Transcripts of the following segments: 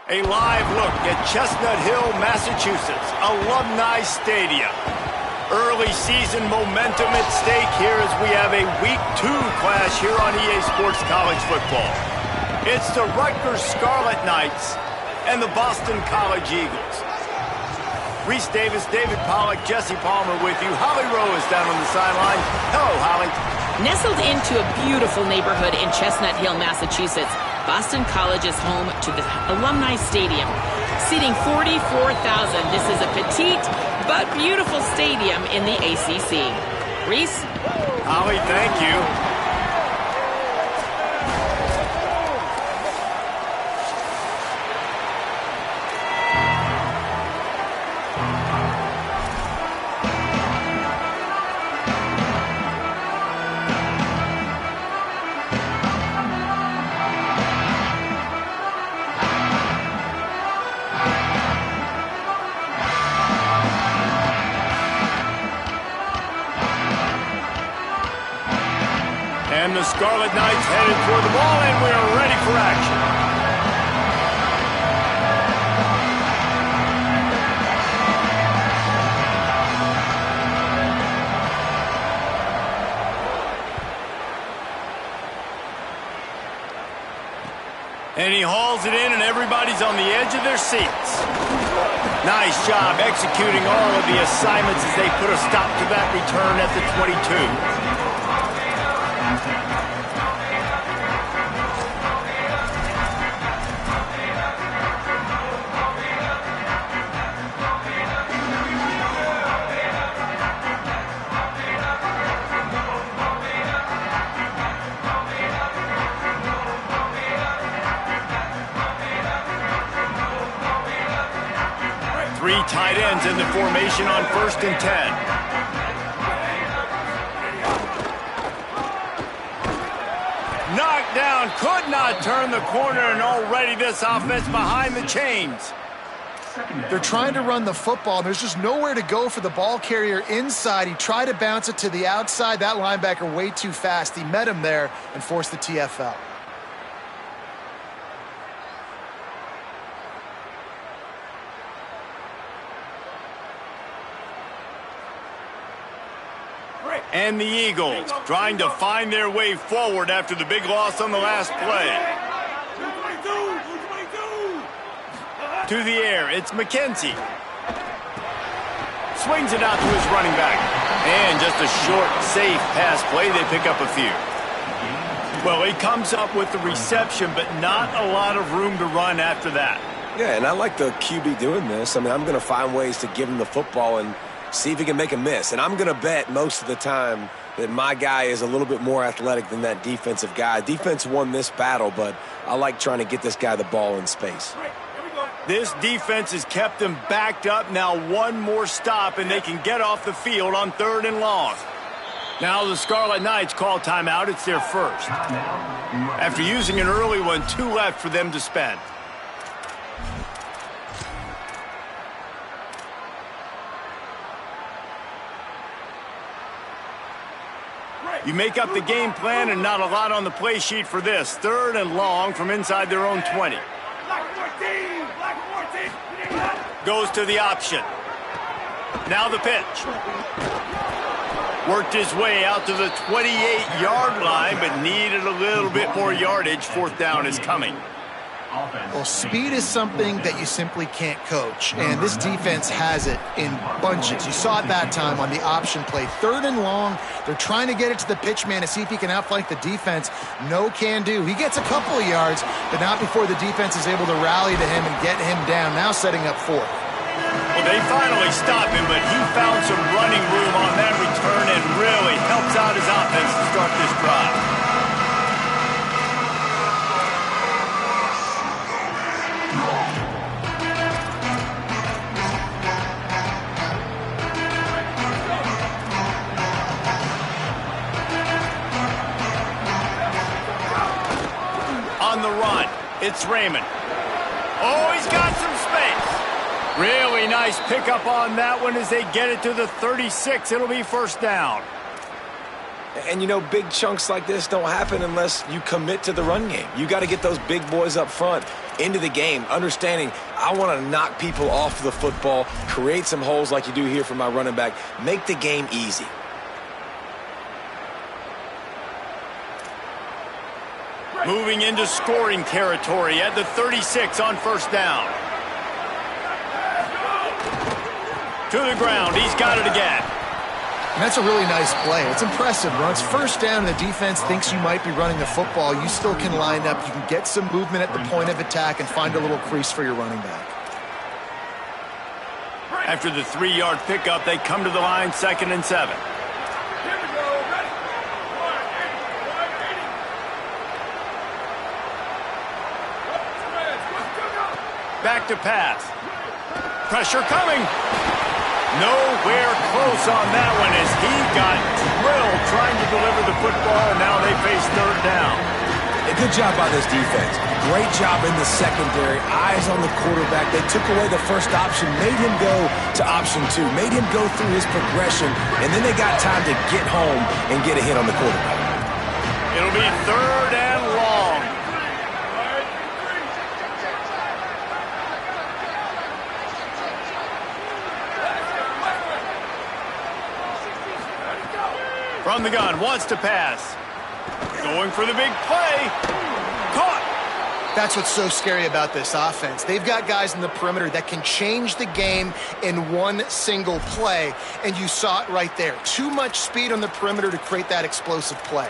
A live look at Chestnut Hill, Massachusetts, Alumni Stadium. Early season momentum at stake here as we have a Week 2 clash here on EA Sports College Football. It's the Rutgers Scarlet Knights and the Boston College Eagles. Reese Davis, David Pollack, Jesse Palmer with you. Holly Rowe is down on the sideline. Hello, Holly. Nestled into a beautiful neighborhood in Chestnut Hill, Massachusetts, Boston College is home to the Alumni Stadium. Seating 44,000, this is a petite but beautiful stadium in the ACC. Reese? Holly, thank you. And the Scarlet Knights headed for the ball, and we are ready for action. And he hauls it in, and everybody's on the edge of their seats. Nice job executing all of the assignments as they put a stop to that return at the 22. 3 tight ends in the formation on 1st and 10. Knocked down, could not turn the corner, and already this offense behind the chains. They're trying to run the football. There's just nowhere to go for the ball carrier inside. He tried to bounce it to the outside. That linebacker way too fast. He met him there and forced the TFL. And the Eagles trying to find their way forward after the big loss on the last play. To the air, it's McKenzie. Swings it out to his running back. And just a short, safe pass play, they pick up a few. Well, he comes up with the reception, but not a lot of room to run after that. Yeah, and I like the QB doing this. I mean, I'm going to find ways to give him the football and see if he can make a miss. And I'm going to bet most of the time that my guy is a little bit more athletic than that defensive guy. Defense won this battle, but I like trying to get this guy the ball in space. This defense has kept them backed up. Now one more stop, and they can get off the field on 3rd and long. Now the Scarlet Knights call timeout. It's their first. After using an early one, 2 left for them to spend. You make up the game plan and not a lot on the play sheet for this. 3rd and long from inside their own 20. Goes to the option. Now the pitch. Worked his way out to the 28-yard line, but needed a little bit more yardage. 4th down is coming. Well, speed is something that you simply can't coach, and this defense has it in bunches. You saw it that time on the option play. 3rd and long, they're trying to get it to the pitch man to see if he can outflank the defense. No can do. He gets a couple of yards, but not before the defense is able to rally to him and get him down, now setting up 4th. Well, they finally stop him, but he found some running room on that return and really helps out his offense to start this drive. On the run, it's Raymond. Oh, he's got some space. Really nice pickup on that one as they get it to the 36. It'll be 1st down. And, you know, big chunks like this don't happen unless you commit to the run game. You got to get those big boys up front. into the game, understanding I want to knock people off the football, create some holes like you do here for my running back, make the game easy. Moving into scoring territory at the 36 on first down. To the ground. He's got it again. And that's a really nice play. It's impressive. When it's first down and the defense thinks you might be running the football, you still can line up. You can get some movement at the point of attack and find a little crease for your running back. After the 3-yard pickup, they come to the line, 2nd and 7. Back to pass. Pressure coming. Nowhere close on that one as he got drilled trying to deliver the football, and now they face 3rd down. A good job by this defense. Great job in the secondary. Eyes on the quarterback. They took away the first option, made him go to option 2, made him go through his progression, and then they got time to get home and get a hit on the quarterback. It'll be 3rd and long. From the gun, wants to pass. Going for the big play. Caught. That's what's so scary about this offense. They've got guys in the perimeter that can change the game in one single play, and you saw it right there. Too much speed on the perimeter to create that explosive play.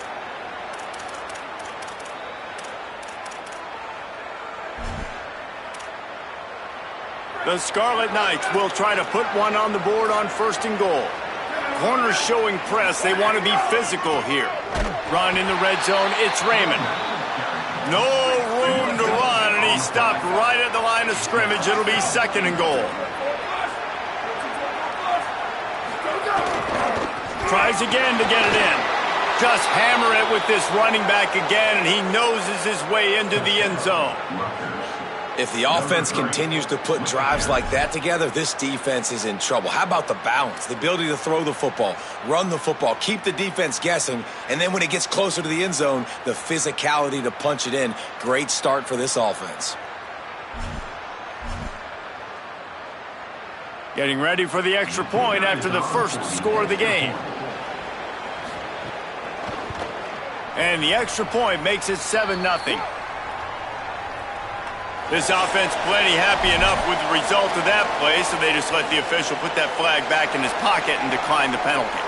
The Scarlet Knights will try to put one on the board on 1st and goal. Corners showing press. They want to be physical here. Run in the red zone. It's Raymond. No room to run, and he stopped right at the line of scrimmage. It'll be 2nd and goal. Tries again to get it in. Just hammer it with this running back again, and he noses his way into the end zone. If the offense continues to put drives like that together, this defense is in trouble. How about the balance, the ability to throw the football, run the football, keep the defense guessing, and then when it gets closer to the end zone, the physicality to punch it in. Great start for this offense. Getting ready for the extra point after the first score of the game. And the extra point makes it 7-0. This offense plenty happy enough with the result of that play, so they just let the official put that flag back in his pocket and decline the penalty.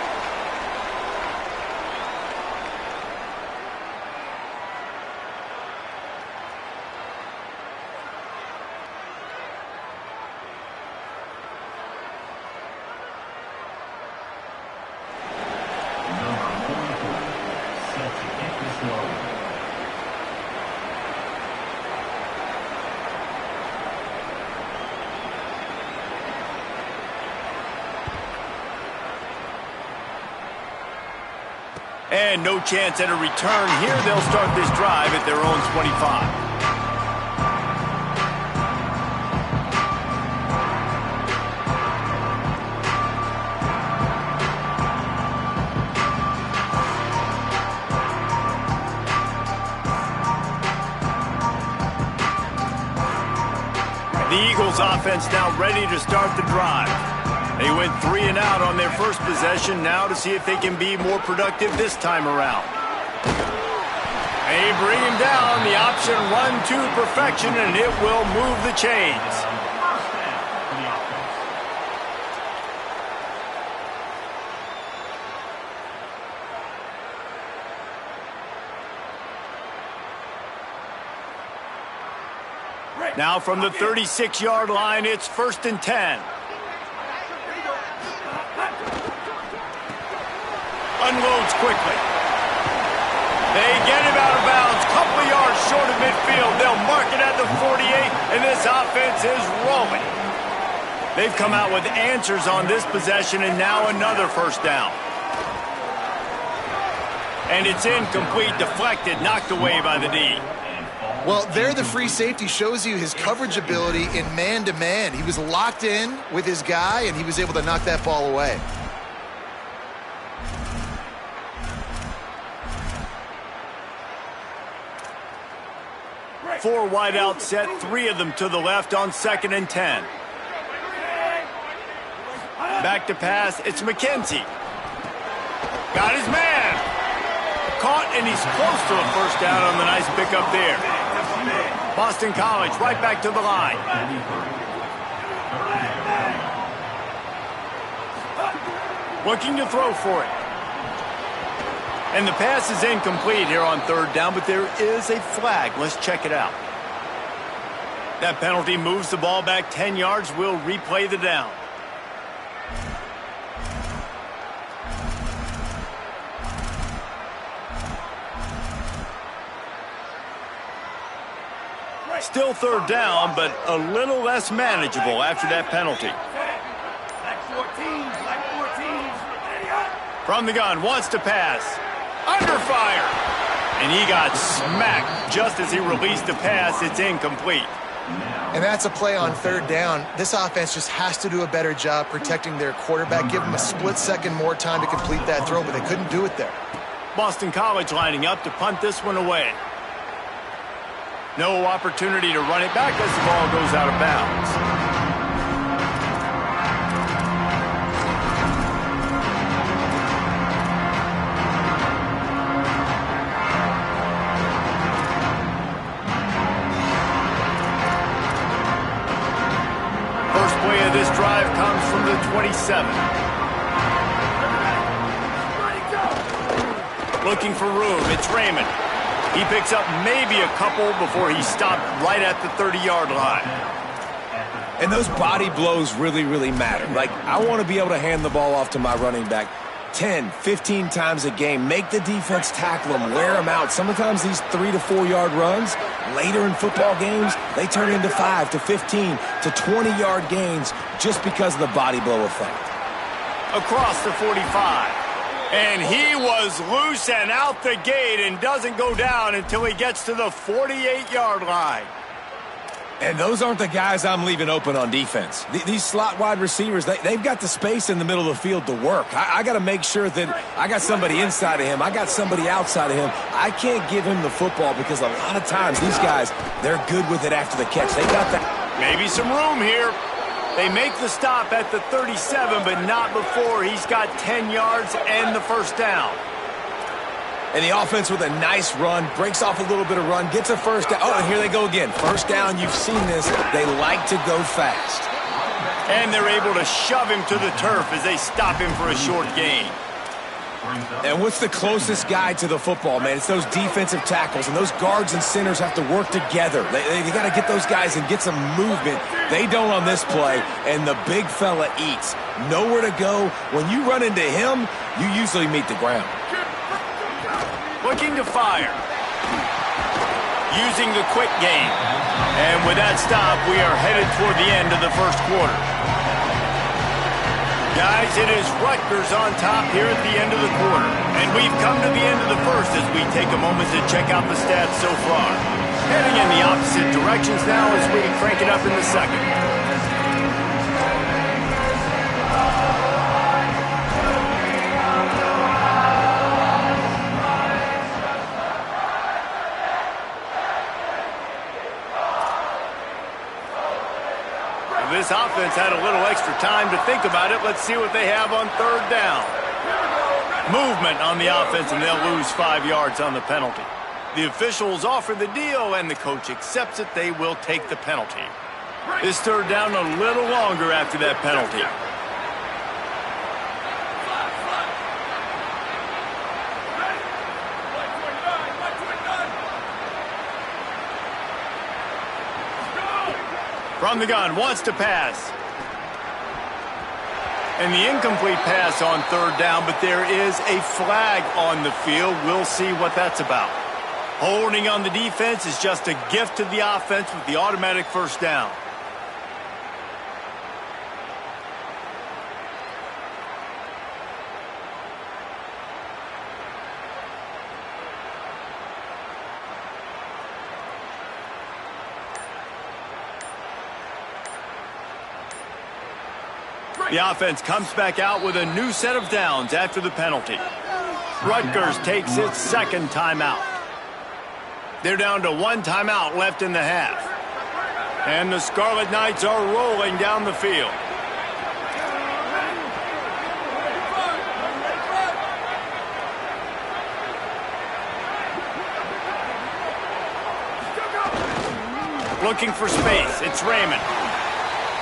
And no chance at a return here. They'll start this drive at their own 25. The Eagles offense now ready to start the drive. They went 3 and out on their first possession, now to see if they can be more productive this time around. They bring him down, the option run to perfection, and it will move the chains. Now from the 36-yard line, it's 1st and 10. Unloads quickly. They get him out of bounds, couple of yards short of midfield. They'll mark it at the 48, and this offense is rolling. They've come out with answers on this possession, and now another first down. And it's incomplete, deflected, knocked away by the D. Well, there the free safety shows you his coverage ability in man-to-man. He was locked in with his guy, and he was able to knock that ball away. 4 wide out set, 3 of them to the left on 2nd and 10. Back to pass, it's McKenzie. Got his man. Caught, and he's close to a first down on the nice pickup there. Boston College right back to the line. Looking to throw for it. And the pass is incomplete here on 3rd down, but there is a flag. Let's check it out. That penalty moves the ball back 10 yards. We'll replay the down. Still 3rd down, but a little less manageable after that penalty. From the gun, wants to pass. Under fire. And he got smacked just as he released the pass. It's incomplete. And that's a play on 3rd down. This offense just has to do a better job protecting their quarterback. Give them a split second more time to complete that throw, but they couldn't do it there. Boston College lining up to punt this one away. No opportunity to run it back as the ball goes out of bounds. First play of this drive comes from the 27. Looking for room, it's Raymond. He picks up maybe a couple before he stopped right at the 30-yard line. And those body blows really, really matter. Like, I want to be able to hand the ball off to my running back 10, 15 times a game. Make the defense tackle them, wear them out. Sometimes these 3 to 4 yard runs, later in football games, they turn into 5 to 15 to 20-yard gains just because of the body blow effect. Across the 45. And he was loose and out the gate and doesn't go down until he gets to the 48-yard line. And those aren't the guys I'm leaving open on defense. These slot wide receivers, they've got the space in the middle of the field to work. I got to make sure that I got somebody inside of him. I got somebody outside of him. I can't give him the football because a lot of times these guys, they're good with it after the catch. They got that. Maybe some room here. They make the stop at the 37, but not before he's got 10 yards and the first down. And the offense with a nice run, breaks off a little bit of run, gets a first down. Oh, and here they go again. First down, you've seen this. They like to go fast. And they're able to shove him to the turf as they stop him for a short gain. And what's the closest guy to the football, man? It's those defensive tackles, and those guards and centers have to work together. They got to get those guys and get some movement. They don't on this play, and the big fella eats. Nowhere to go. When you run into him, you usually meet the ground. Looking to fire. Using the quick game. And with that stop, we are headed toward the end of the first quarter. Guys, it is Rutgers on top here at the end of the quarter. And we've come to the end of the first as we take a moment to check out the stats so far. Heading in the opposite directions now as we crank it up in the second. This offense had a little extra time to think about it. Let's see what they have on 3rd down. Movement on the offense, and they'll lose 5 yards on the penalty. The officials offer the deal, and the coach accepts it. They will take the penalty. This 3rd down a little longer after that penalty. From the gun, wants to pass. And the incomplete pass on 3rd down, but there is a flag on the field. We'll see what that's about. Holding on the defense is just a gift to the offense with the automatic first down. The offense comes back out with a new set of downs after the penalty. Rutgers takes its 2nd timeout. They're down to one timeout left in the half. And the Scarlet Knights are rolling down the field. Looking for space. It's Raymond.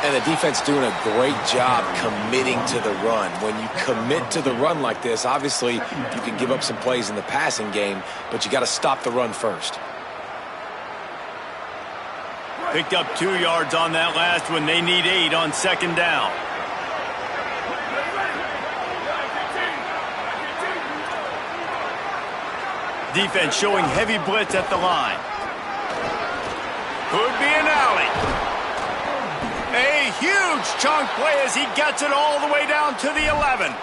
And the defense doing a great job committing to the run. When you commit to the run like this, obviously you can give up some plays in the passing game, but you got to stop the run first. Picked up 2 yards on that last one. They need 8 on second down. Defense showing heavy blitz at the line. Could be an alley. A huge chunk play as he gets it all the way down to the 11.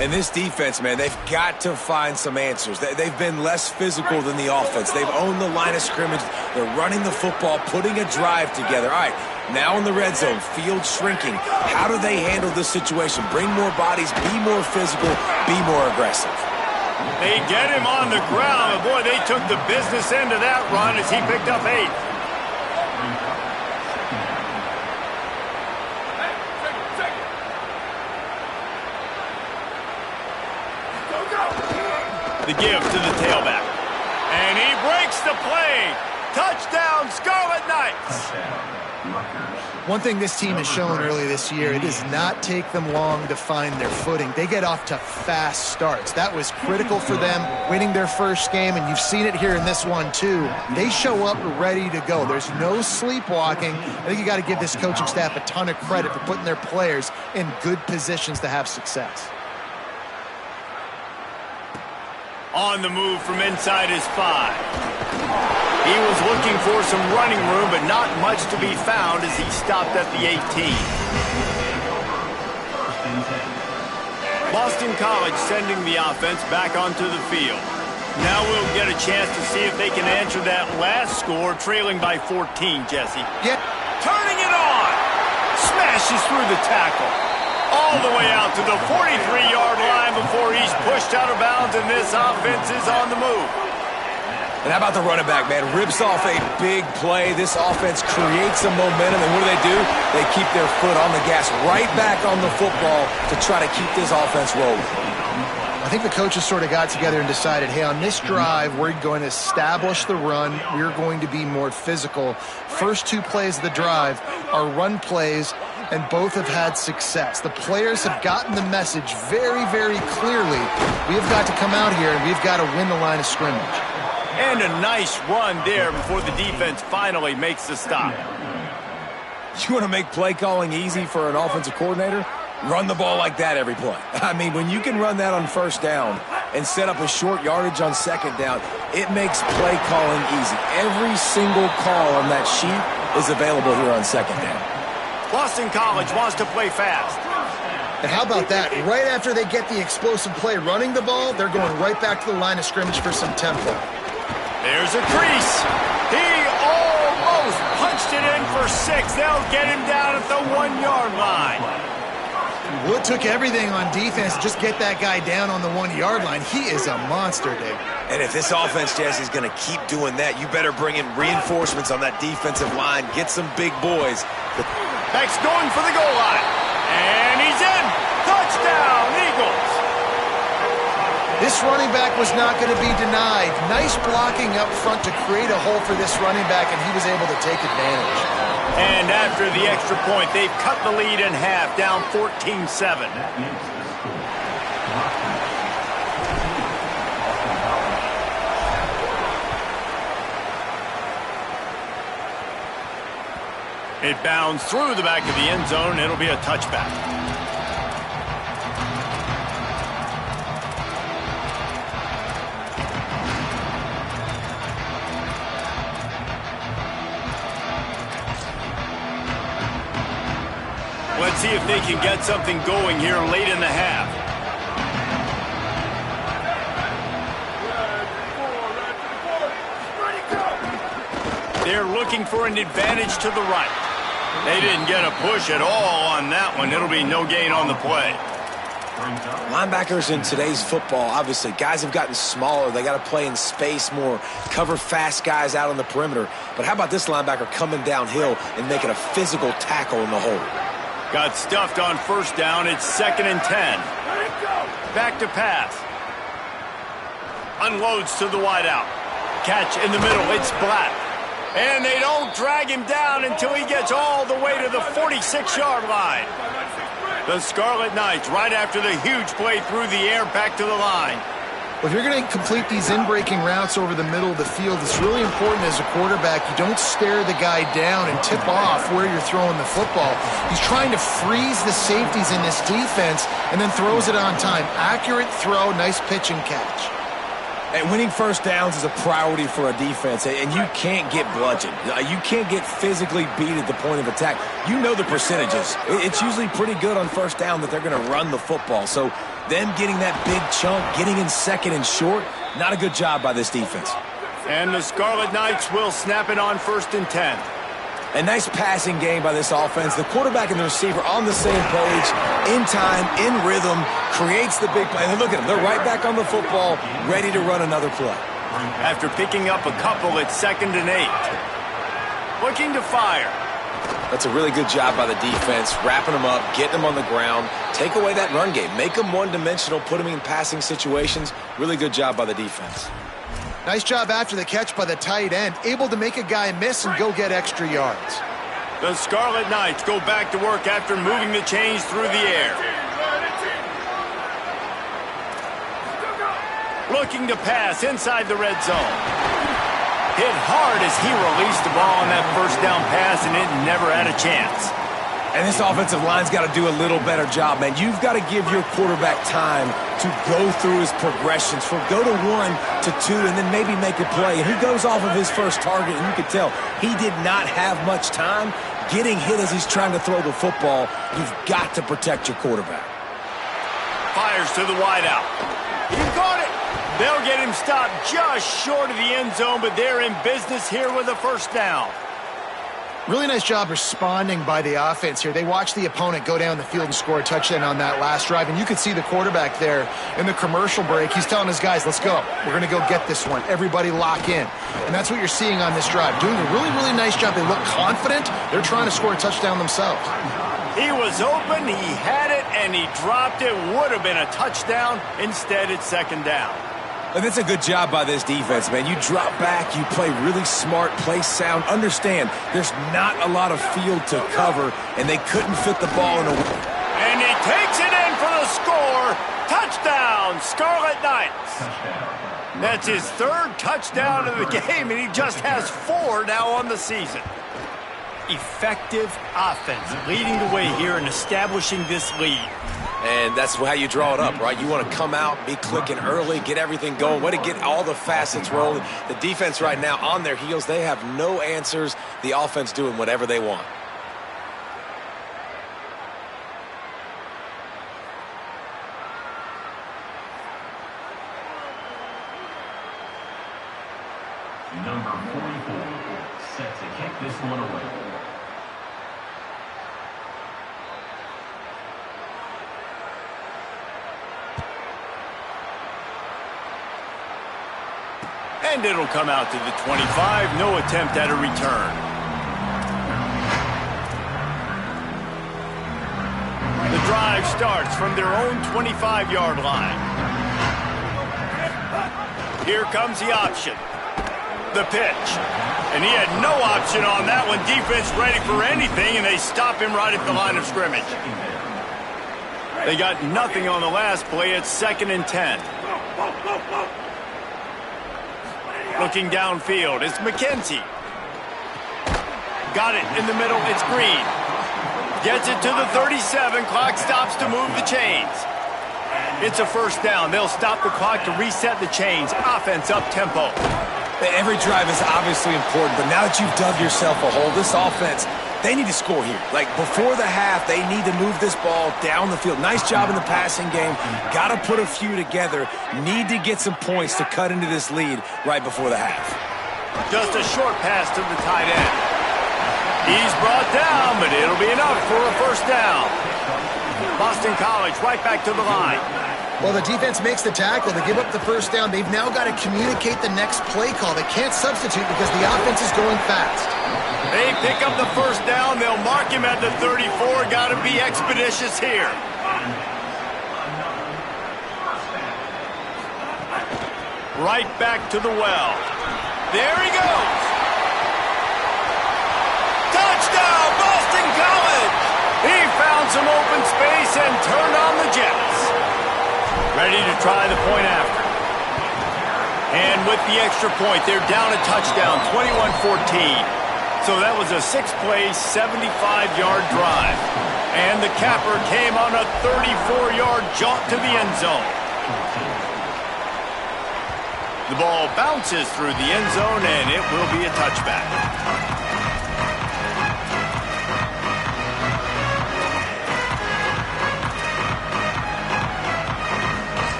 And this defense, man, they've got to find some answers. They've been less physical than the offense. They've owned the line of scrimmage. They're running the football, putting a drive together. All right, now in the red zone, field shrinking. How do they handle this situation? Bring more bodies, be more physical, be more aggressive. They get him on the ground, but boy, they took the business end of that run as he picked up 8. The give to the tailback. And he breaks the play. Touchdown, Scarlet Knights. One thing this team has shown early this year, it does not take them long to find their footing. They get off to fast starts. That was critical for them, winning their first game, and you've seen it here in this one too. They show up ready to go. There's no sleepwalking. I think you got to give this coaching staff a ton of credit for putting their players in good positions to have success. On the move from inside his 5. He was looking for some running room, but not much to be found as he stopped at the 18. Boston College sending the offense back onto the field. Now we'll get a chance to see if they can answer that last score, trailing by 14, Jesse. Yep. Turning it on. Smashes through the tackle. All the way out to the 43-yard line before he's pushed out of bounds, and this offense is on the move. And how about the running back, man? Rips off a big play. This offense creates some momentum, and what do? They keep their foot on the gas, right back on the football to try to keep this offense rolling. I think the coaches sort of got together and decided, hey, on this drive, we're going to establish the run. We're going to be more physical. First 2 plays of the drive are run plays, and both have had success. The players have gotten the message very, very clearly. We've got to come out here, and we've got to win the line of scrimmage. And a nice run there before the defense finally makes the stop. You want to make play calling easy for an offensive coordinator? Run the ball like that every play. I mean, when you can run that on first down and set up a short yardage on second down, it makes play calling easy. Every single call on that sheet is available here on second down. Boston College wants to play fast. And how about that? Right after they get the explosive play running the ball, they're going right back to the line of scrimmage for some tempo. There's a crease. He almost punched it in for 6. They'll get him down at the 1-yard line. Wood took everything on defense to just get that guy down on the 1-yard line. He is a monster, Dave. And if this offense, Jesse, is going to keep doing that, you better bring in reinforcements on that defensive line. Get some big boys. Beck's going for the goal line. And he's in. Touchdown, Eagles. This running back was not going to be denied. Nice blocking up front to create a hole for this running back, and he was able to take advantage. And after the extra point, they've cut the lead in half, down 14-7. It bounds through the back of the end zone. It'll be a touchback. Let's see if they can get something going here late in the half. They're looking for an advantage to the right. They didn't get a push at all on that one. It'll be no gain on the play. Linebackers in today's football, obviously, guys have gotten smaller. They got to play in space more, cover fast guys out on the perimeter. But how about this linebacker coming downhill and making a physical tackle in the hole? Got stuffed on first down. It's 2nd and 10. Back to pass. Unloads to the wideout. Catch in the middle. It's Black. And they don't drag him down until he gets all the way to the 46-yard line. The Scarlet Knights, right after the huge play through the air, back to the line. Well, if you're going to complete these in-breaking routes over the middle of the field, it's really important as a quarterback you don't stare the guy down and tip off where you're throwing the football. He's trying to freeze the safeties in this defense and then throws it on time. Accurate throw, nice pitch and catch. And winning first downs is a priority for a defense, and you can't get bludgeoned. You can't get physically beat at the point of attack. You know the percentages. It's usually pretty good on first down that they're going to run the football. So them getting that big chunk, getting in second and short, not a good job by this defense. And the Scarlet Knights will snap it on 1st and 10. A nice passing game by this offense. The quarterback and the receiver on the same page, in time, in rhythm, creates the big play. And look at them. They're right back on the football, ready to run another play. After picking up a couple, it's 2nd and 8. Looking to fire. That's a really good job by the defense, wrapping them up, getting them on the ground, take away that run game, make them one-dimensional, put them in passing situations. Really good job by the defense. Nice job after the catch by the tight end, able to make a guy miss and go get extra yards. The Scarlet Knights go back to work after moving the chains through the air. Looking to pass inside the red zone. Hit hard as he released the ball on that first down pass, and it never had a chance. And this offensive line's got to do a little better job, man. You've got to give your quarterback time to go through his progressions, from go to 1 to 2, and then maybe make a play. And he goes off of his first target, and you can tell he did not have much time getting hit as he's trying to throw the football. You've got to protect your quarterback. Fires to the wideout. He got it. They'll get him stopped just short of the end zone, but they're in business here with a first down. Really nice job responding by the offense here. They watched the opponent go down the field and score a touchdown on that last drive, and you could see the quarterback there in the commercial break. He's telling his guys, let's go. We're going to go get this one. Everybody lock in. And that's what you're seeing on this drive. Doing a really, really nice job. They look confident. They're trying to score a touchdown themselves. He was open, he had it, and he dropped it. Would have been a touchdown. Instead, it's 2nd down. And that's a good job by this defense, man. You drop back, you play really smart, play sound. Understand, there's not a lot of field to cover, and they couldn't fit the ball in a way. And he takes it in for the score. Touchdown, Scarlet Knights. That's his 3rd touchdown of the game, and he just has 4 now on the season. Effective offense leading the way here and establishing this lead. And that's how you draw it up, right? You want to come out, be clicking early, get everything going, way to get all the facets rolling. The defense right now on their heels, they have no answers. The offense doing whatever they want. Number 44, set to kick this one away. And it'll come out to the 25. No attempt at a return. The drive starts from their own 25-yard line. Here comes the option. The pitch. And he had no option on that one. Defense ready for anything, and they stop him right at the line of scrimmage. They got nothing on the last play. It's 2nd and 10. Looking downfield, it's McKenzie. Got it in the middle, it's Green. Gets it to the 37, clock stops to move the chains. It's a first down, they'll stop the clock to reset the chains. Offense up-tempo. Every drive is obviously important, but now that you've dug yourself a hole, this offense, they need to score here. Like, before the half, they need to move this ball down the field. Nice job in the passing game. Got to put a few together. Need to get some points to cut into this lead right before the half. Just a short pass to the tight end. He's brought down, but it'll be enough for a first down. Boston College right back to the line. Well, the defense makes the tackle. They give up the first down. They've now got to communicate the next play call. They can't substitute because the offense is going fast. They pick up the first down. They'll mark him at the 34. Got to be expeditious here. Right back to the well. There he goes. Touchdown, Boston College! He found some open space and turned on the Jets. Ready to try the point after. And with the extra point, they're down a touchdown, 21-14. So that was a 6-play, 75-yard drive. And the capper came on a 34-yard jaunt to the end zone. The ball bounces through the end zone, and it will be a touchback.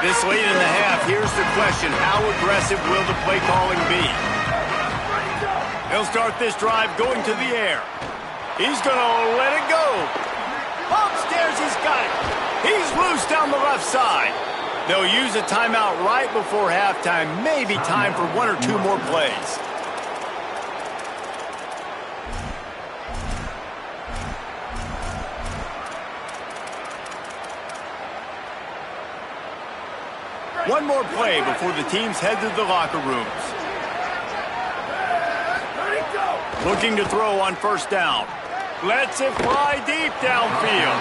This late in the half, here's the question. How aggressive will the play calling be? He'll start this drive going to the air. He's going to let it go. Upstairs, he's got it. He's loose down the left side. They'll use a timeout right before halftime. Maybe time for 1 or 2 more plays. One more play before the teams head to the locker rooms. Looking to throw on first down. Lets it fly deep downfield.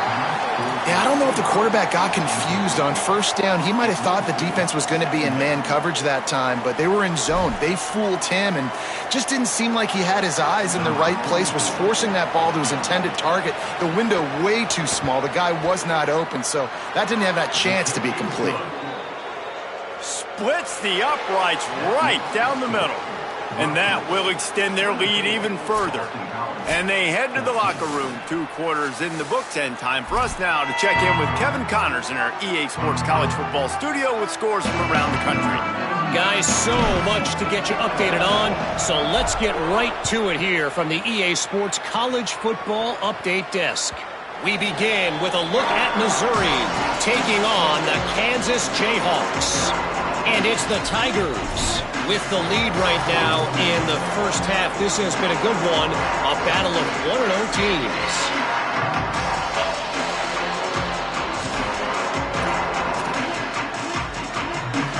Yeah, I don't know if the quarterback got confused on first down. He might have thought the defense was going to be in man coverage that time, but they were in zone. They fooled him and just didn't seem like he had his eyes in the right place, was forcing that ball to his intended target. The window way too small. The guy was not open, so that didn't have that chance to be complete. Splits the uprights right down the middle. And that will extend their lead even further. And they head to the locker room. 2 quarters in the books, and time for us now to check in with Kevin Connors in our EA Sports College Football studio with scores from around the country. Guys, so much to get you updated on, so let's get right to it here from the EA Sports College Football Update Desk. We begin with a look at Missouri taking on the Kansas Jayhawks. And it's the Tigers with the lead right now in the first half. This has been a good one, a battle of 1-0 teams.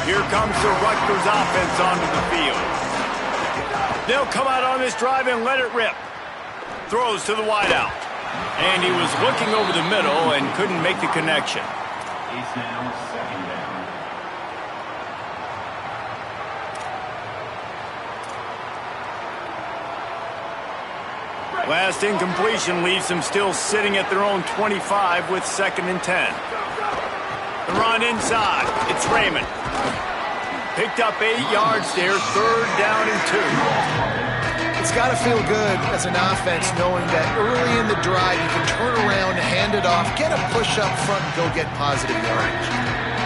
Here comes the Rutgers offense onto the field. They'll come out on this drive and let it rip. Throws to the wideout. And he was looking over the middle and couldn't make the connection. It's now second down. Last incompletion leaves them still sitting at their own 25 with 2nd and 10. The run inside. It's Raymond. Picked up 8 yards there, 3rd down and 2. It's got to feel good as an offense knowing that early in the drive you can turn around, hand it off, get a push up front, and go get positive yardage.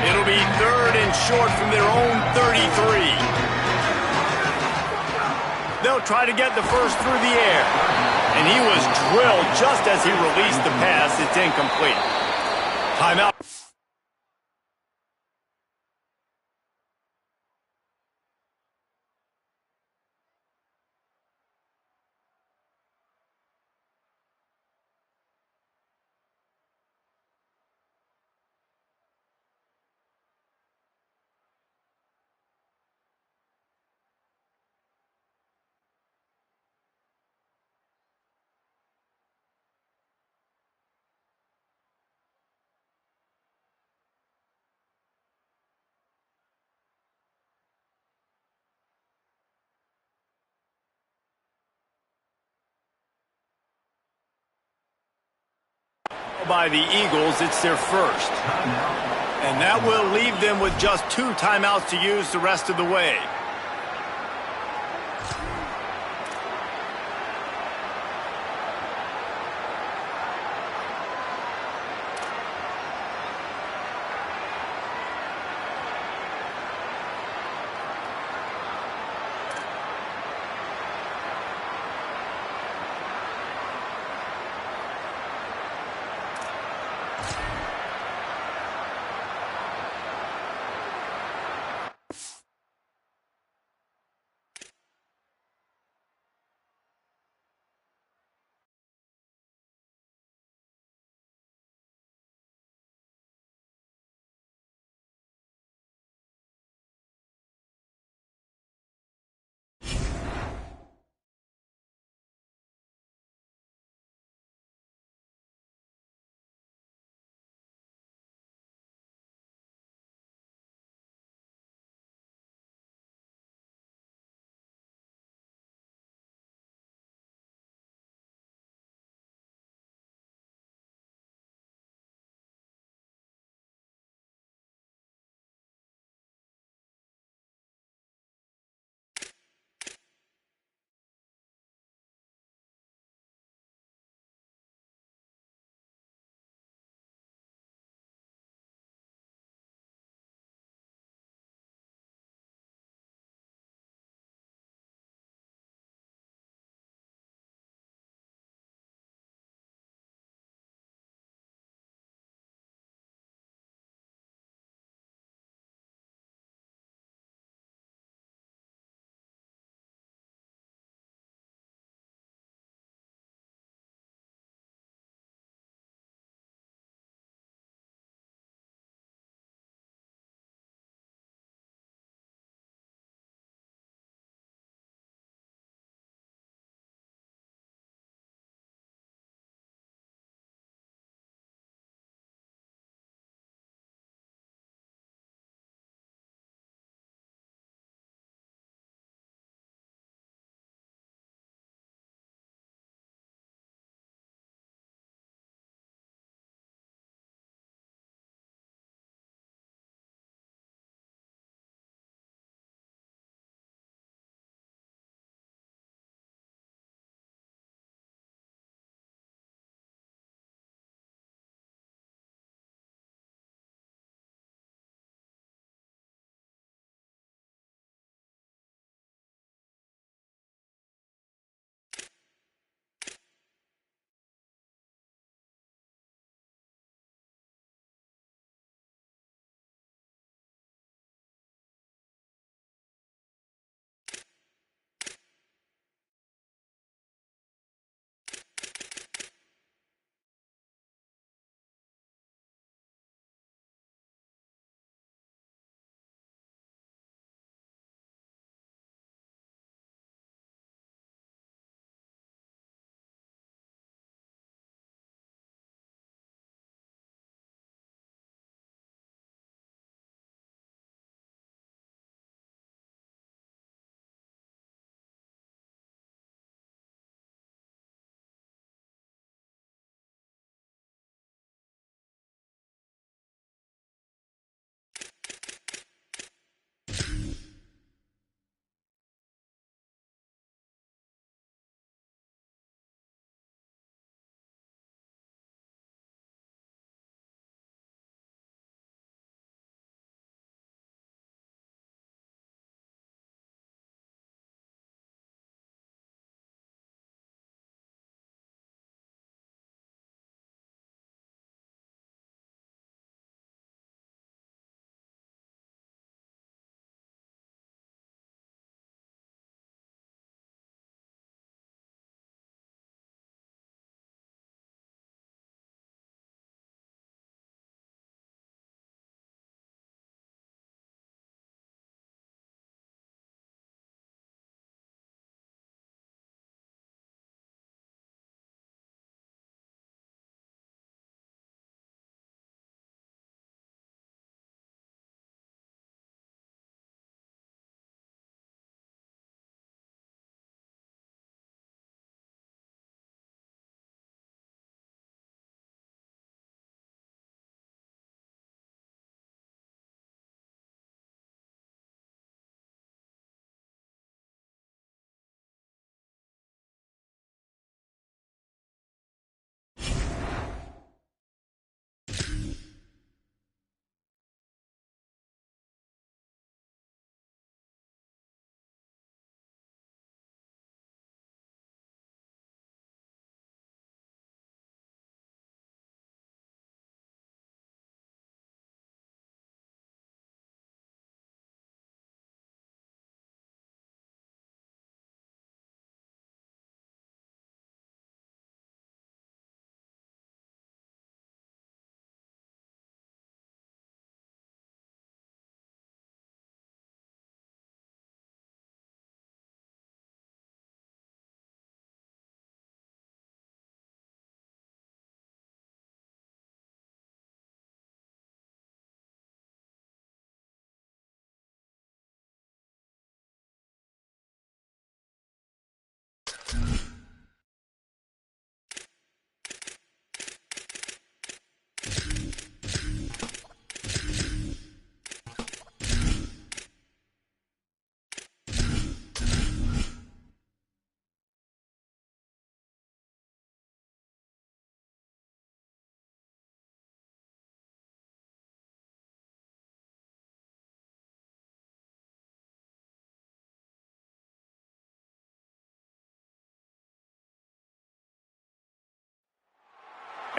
It'll be 3rd and short from their own 33. They'll try to get the first through the air. And he was drilled just as he released the pass. It's incomplete. Timeout. By the Eagles, it's their first. And that will leave them with just 2 timeouts to use the rest of the way.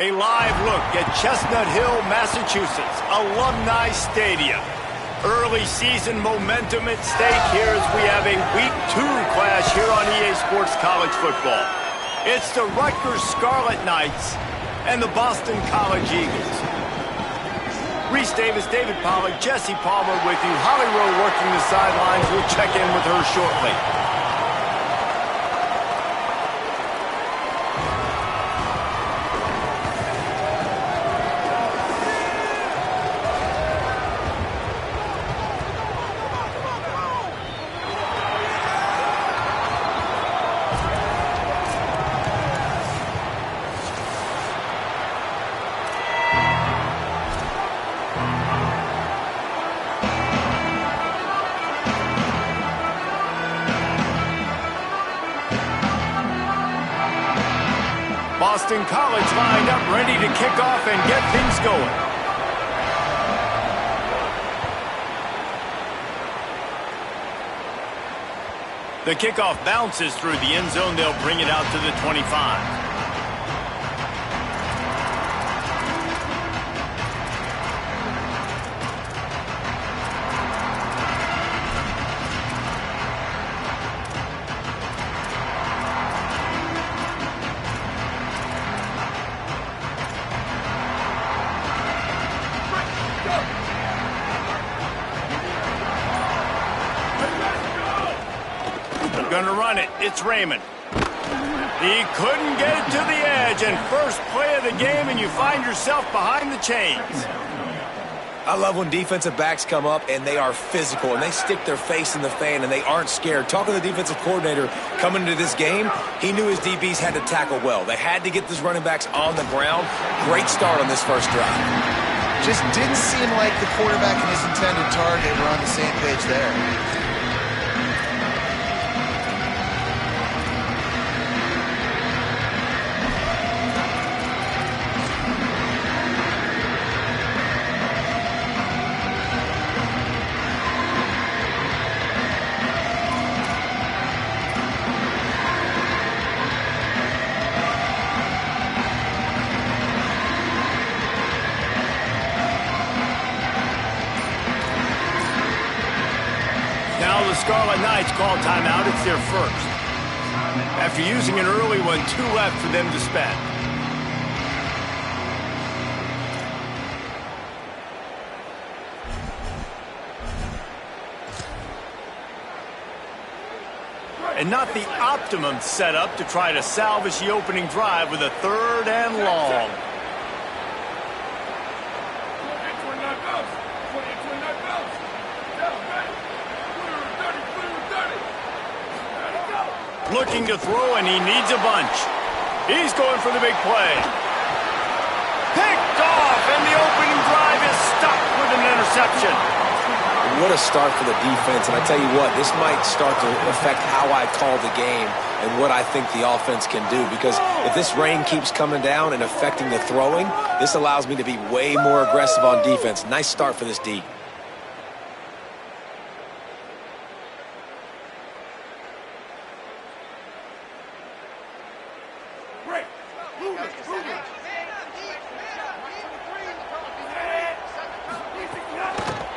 A live look at Chestnut Hill, Massachusetts, Alumni Stadium. Early season momentum at stake here as we have a Week 2 clash here on EA Sports College Football. It's the Rutgers Scarlet Knights and the Boston College Eagles. Reese Davis, David Pollack, Jesse Palmer with you. Holly Rowe working the sidelines. We'll check in with her shortly. Boston College lined up, ready to kick off and get things going. The kickoff bounces through the end zone. They'll bring it out to the 25. Gonna run it. It's Raymond. He couldn't get it to the edge, and first play of the game, and you find yourself behind the chains. I love when defensive backs come up and they are physical and they stick their face in the fan and they aren't scared. Talking to the defensive coordinator coming into this game, he knew his DBs had to tackle well. They had to get these running backs on the ground. Great start on this first drive. Just didn't seem like the quarterback and his intended target were on the same page there. Now the Scarlet Knights call timeout. It's their first. After using an early one, 2 left for them to spend. And not the optimum setup to try to salvage the opening drive with a 3rd and long. Looking to throw, and he needs a bunch. He's going for the big play. Picked off, and the opening drive is stopped with an interception. What a start for the defense, and I tell you what, this might start to affect how I call the game and what I think the offense can do, because if this rain keeps coming down and affecting the throwing, this allows me to be way more aggressive on defense. Nice start for this D.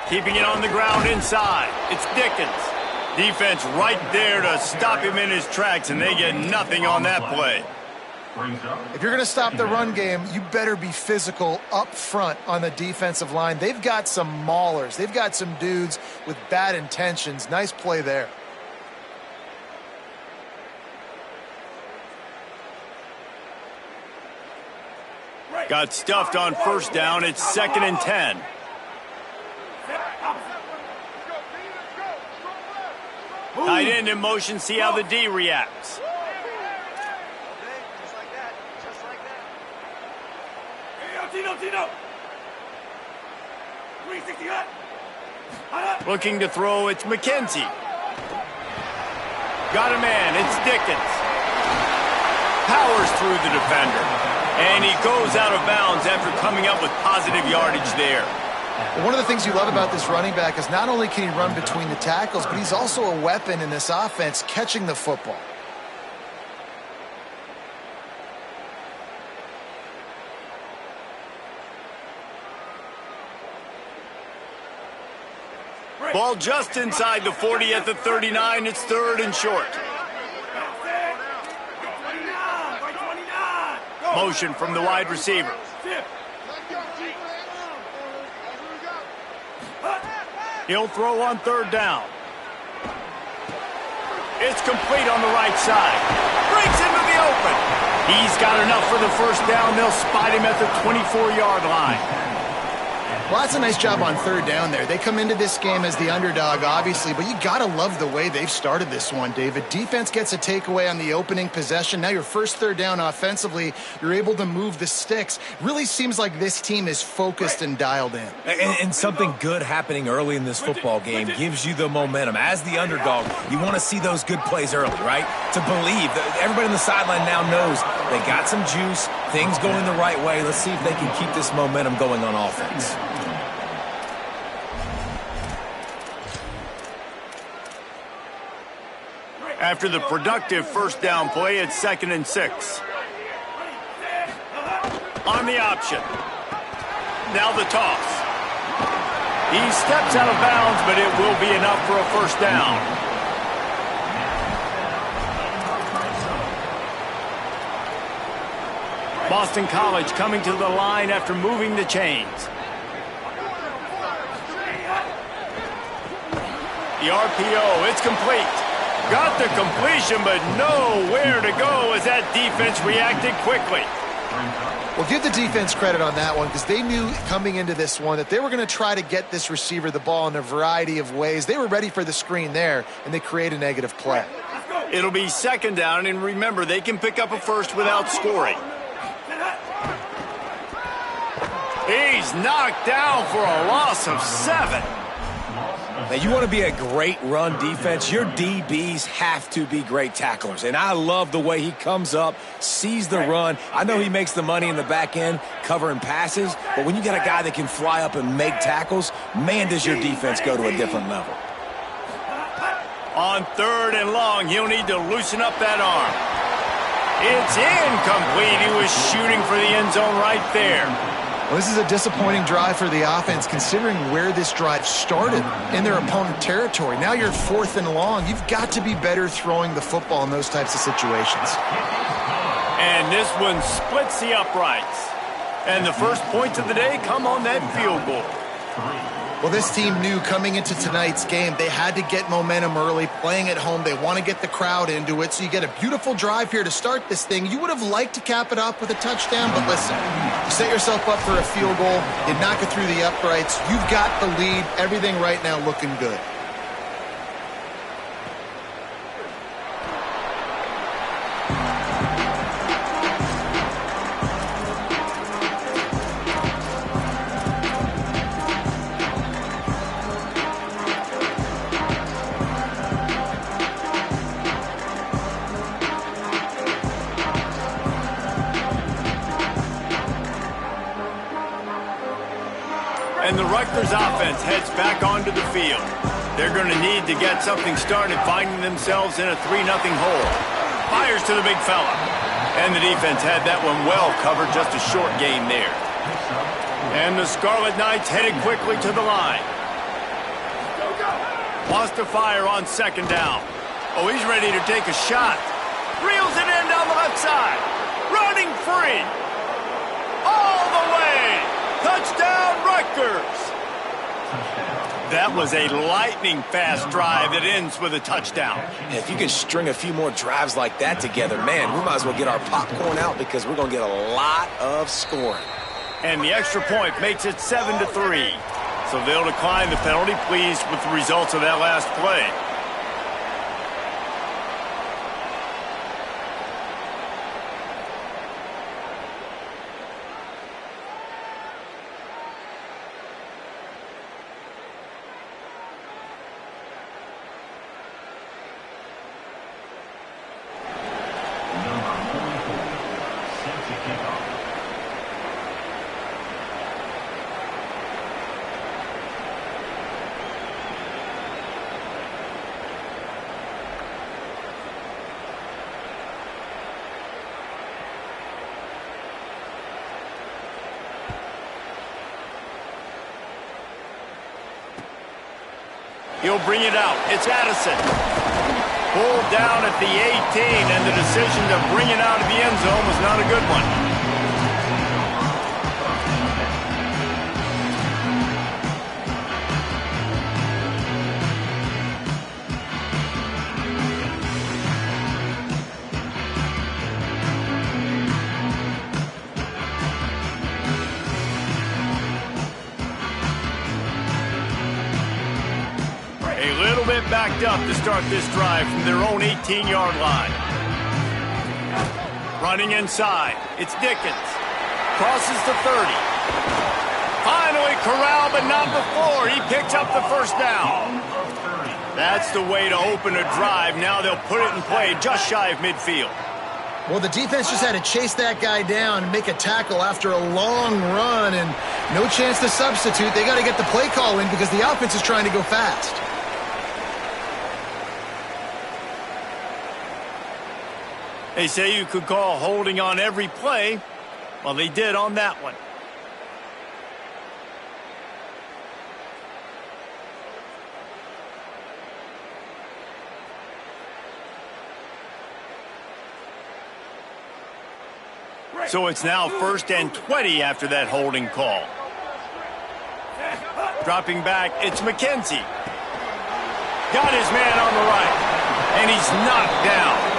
Keeping it on the ground inside. It's Dickens. Defense right there to stop him in his tracks, and they get nothing on that play. If you're going to stop the run game, you better be physical up front on the defensive line. They've got some maulers. They've got some dudes with bad intentions. Nice play there. Got stuffed on first down. It's 2nd and 10. Tight end in motion. See how the D reacts. Looking to throw. It's McKenzie. Got a man. It's Dickens. Powers through the defender. And he goes out of bounds after coming up with positive yardage there. One of the things you love about this running back is not only can he run between the tackles, but he's also a weapon in this offense catching the football. Ball just inside the 40 at the 39. It's 3rd and short. Motion from the wide receiver. He'll throw on 3rd down. It's complete on the right side. Breaks into the open. He's got enough for the 1st down. They'll spot him at the 24-yard line. Well, that's a nice job on 3rd down there. They come into this game as the underdog, obviously, but you got to love the way they've started this one, David. Defense gets a takeaway on the opening possession. Now your first 3rd down offensively, you're able to move the sticks. Really seems like this team is focused and dialed in. And something good happening early in this football game gives you the momentum. As the underdog, you want to see those good plays early, right? To believe. Everybody on the sideline now knows they got some juice, things going the right way. Let's see if they can keep this momentum going on offense. After the productive 1st down play, it's 2nd and 6. On the option. Now the toss. He steps out of bounds, but it will be enough for a 1st down. Boston College coming to the line after moving the chains. The RPO, it's complete. Got the completion, but nowhere to go as that defense reacted quickly. Well, give the defense credit on that one because they knew coming into this one that they were going to try to get this receiver the ball in a variety of ways. They were ready for the screen there, and they create a negative play. It'll be 2nd down, and remember, they can pick up a 1st without scoring. He's knocked down for a loss of 7. Now, you want to be a great run defense, your DBs have to be great tacklers. And I love the way he comes up, sees the run. I know he makes the money in the back end covering passes, but when you got a guy that can fly up and make tackles, man, does your defense go to a different level. On 3rd and long, he'll need to loosen up that arm. It's incomplete. He was shooting for the end zone right there. Well, this is a disappointing drive for the offense considering where this drive started in their opponent territory. Now you're 4th and long. You've got to be better throwing the football in those types of situations. And this one splits the uprights. And the first points of the day come on that field goal. Well, this team knew coming into tonight's game they had to get momentum early, playing at home. They want to get the crowd into it, so you get a beautiful drive here to start this thing. You would have liked to cap it off with a touchdown, but listen, you set yourself up for a field goal, you knock it through the uprights, you've got the lead, everything right now looking good. And the Rutgers offense heads back onto the field. They're going to need to get something started, finding themselves in a 3-0 hole. Fires to the big fella. And the defense had that one well covered, just a short gain there. And the Scarlet Knights headed quickly to the line. Wants to fire on 2nd down. Oh, he's ready to take a shot. Reels it in down the left side. Running free. All the way. Touchdown, Rutgers! That was a lightning-fast drive that ends with a touchdown. If you can string a few more drives like that together, man, we might as well get our popcorn out because we're going to get a lot of scoring. And the extra point makes it 7-3. So they'll decline the penalty, pleased with the results of that last play. He'll bring it out. It's Addison. Pulled down at the 18, and the decision to bring it out of the end zone was not a good one. Backed up to start this drive from their own 18-yard line. Running inside. It's Dickens. Crosses the 30. Finally corralled, but not before. He picks up the first down. That's the way to open a drive. Now they'll put it in play just shy of midfield. Well, the defense just had to chase that guy down and make a tackle after a long run, and no chance to substitute. They got to get the play call in because the offense is trying to go fast. They say you could call holding on every play. Well, they did on that one. So it's now 1st and 20 after that holding call. Dropping back, it's McKenzie. Got his man on the right, and he's knocked down.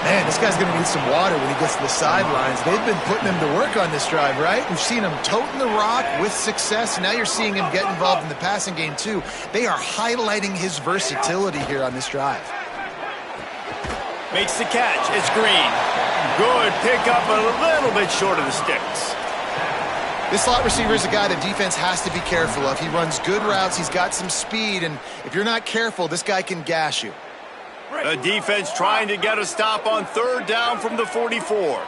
Man, this guy's going to need some water when he gets to the sidelines. They've been putting him to work on this drive, right? We've seen him toting the rock with success. Now you're seeing him get involved in the passing game, too. They are highlighting his versatility here on this drive. Makes the catch. It's Green. Good pickup, but a little bit short of the sticks. This slot receiver is a guy the defense has to be careful of. He runs good routes. He's got some speed, and if you're not careful, this guy can gash you. The defense trying to get a stop on 3rd down from the 44.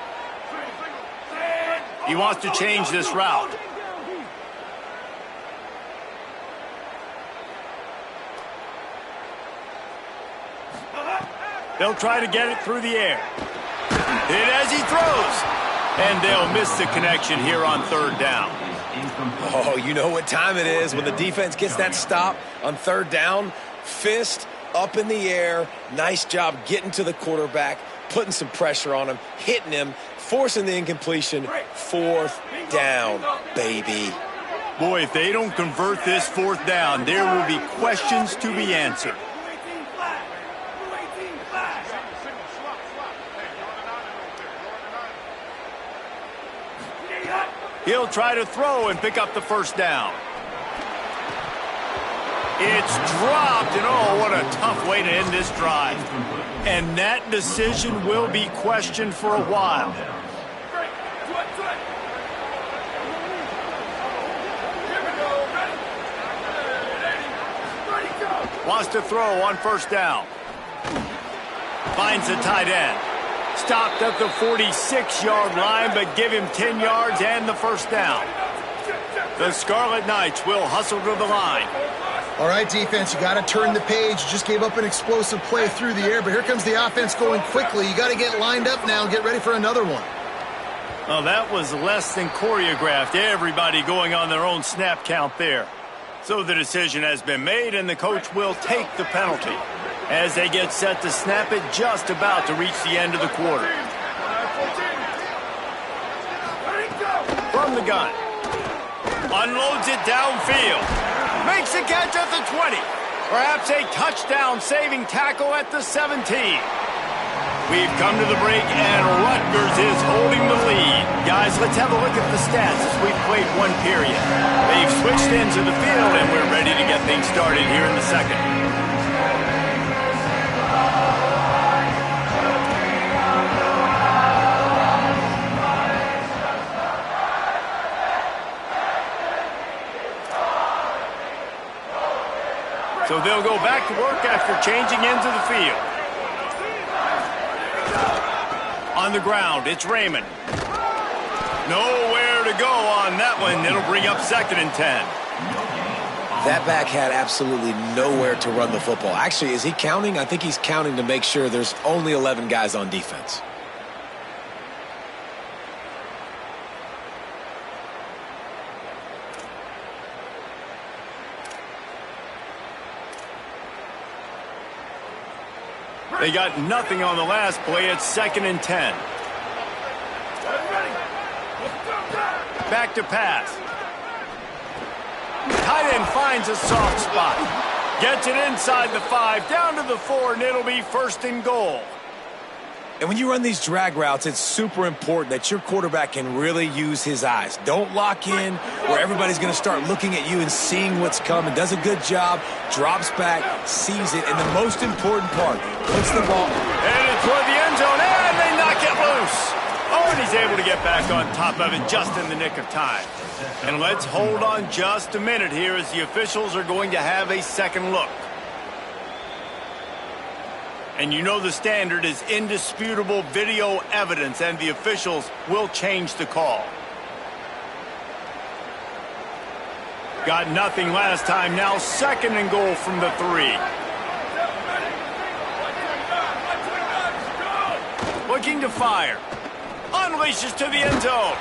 He wants to change this route. They'll try to get it through the air. Hit as he throws. And they'll miss the connection here on 3rd down. Oh, you know what time it is when the defense gets that stop on 3rd down. Fist up in the air. Nice job getting to the quarterback, putting some pressure on him, hitting him, forcing the incompletion. 4th down, baby. Boy, if they don't convert this 4th down, there will be questions to be answered. He'll try to throw and pick up the 1st down. It's dropped, and oh, what a tough way to end this drive. And that decision will be questioned for a while. Wants to throw on 1st down. Finds the tight end. Stopped at the 46-yard line, but give him 10 yards and the 1st down. The Scarlet Knights will hustle to the line. All right, defense, you got to turn the page. You just gave up an explosive play through the air, but here comes the offense going quickly. You got to get lined up now and get ready for another one. Well, that was less than choreographed. Everybody going on their own snap count there. So the decision has been made, and the coach will take the penalty as they get set to snap it just about to reach the end of the quarter. From the gun. Unloads it downfield. Makes a catch at the 20. Perhaps a touchdown-saving tackle at the 17. We've come to the break, and Rutgers is holding the lead. Guys, let's have a look at the stats as we've played one period. They've switched into the field, and we're ready to get things started here in the second. So they'll go back to work after changing into the field. On the ground, it's Raymond. Nowhere to go on that one. It'll bring up 2nd and 10. That back had absolutely nowhere to run the football. Actually, is he counting? I think he's counting to make sure there's only 11 guys on defense. They got nothing on the last play. It's 2nd and 10. Back to pass. Tight end finds a soft spot. Gets it inside the 5, down to the 4, and it'll be 1st and goal. And when you run these drag routes, it's super important that your quarterback can really use his eyes. Don't lock in where everybody's going to start looking at you and seeing what's coming. Does a good job, drops back, sees it, and the most important part, puts the ball. And toward the end zone, and they knock it loose. Oh, and he's able to get back on top of it just in the nick of time. And let's hold on just a minute here as the officials are going to have a second look. And you know the standard is indisputable video evidence, and the officials will change the call. Got nothing last time, now 2nd and goal from the 3. Looking to fire. Unleashes to the end zone.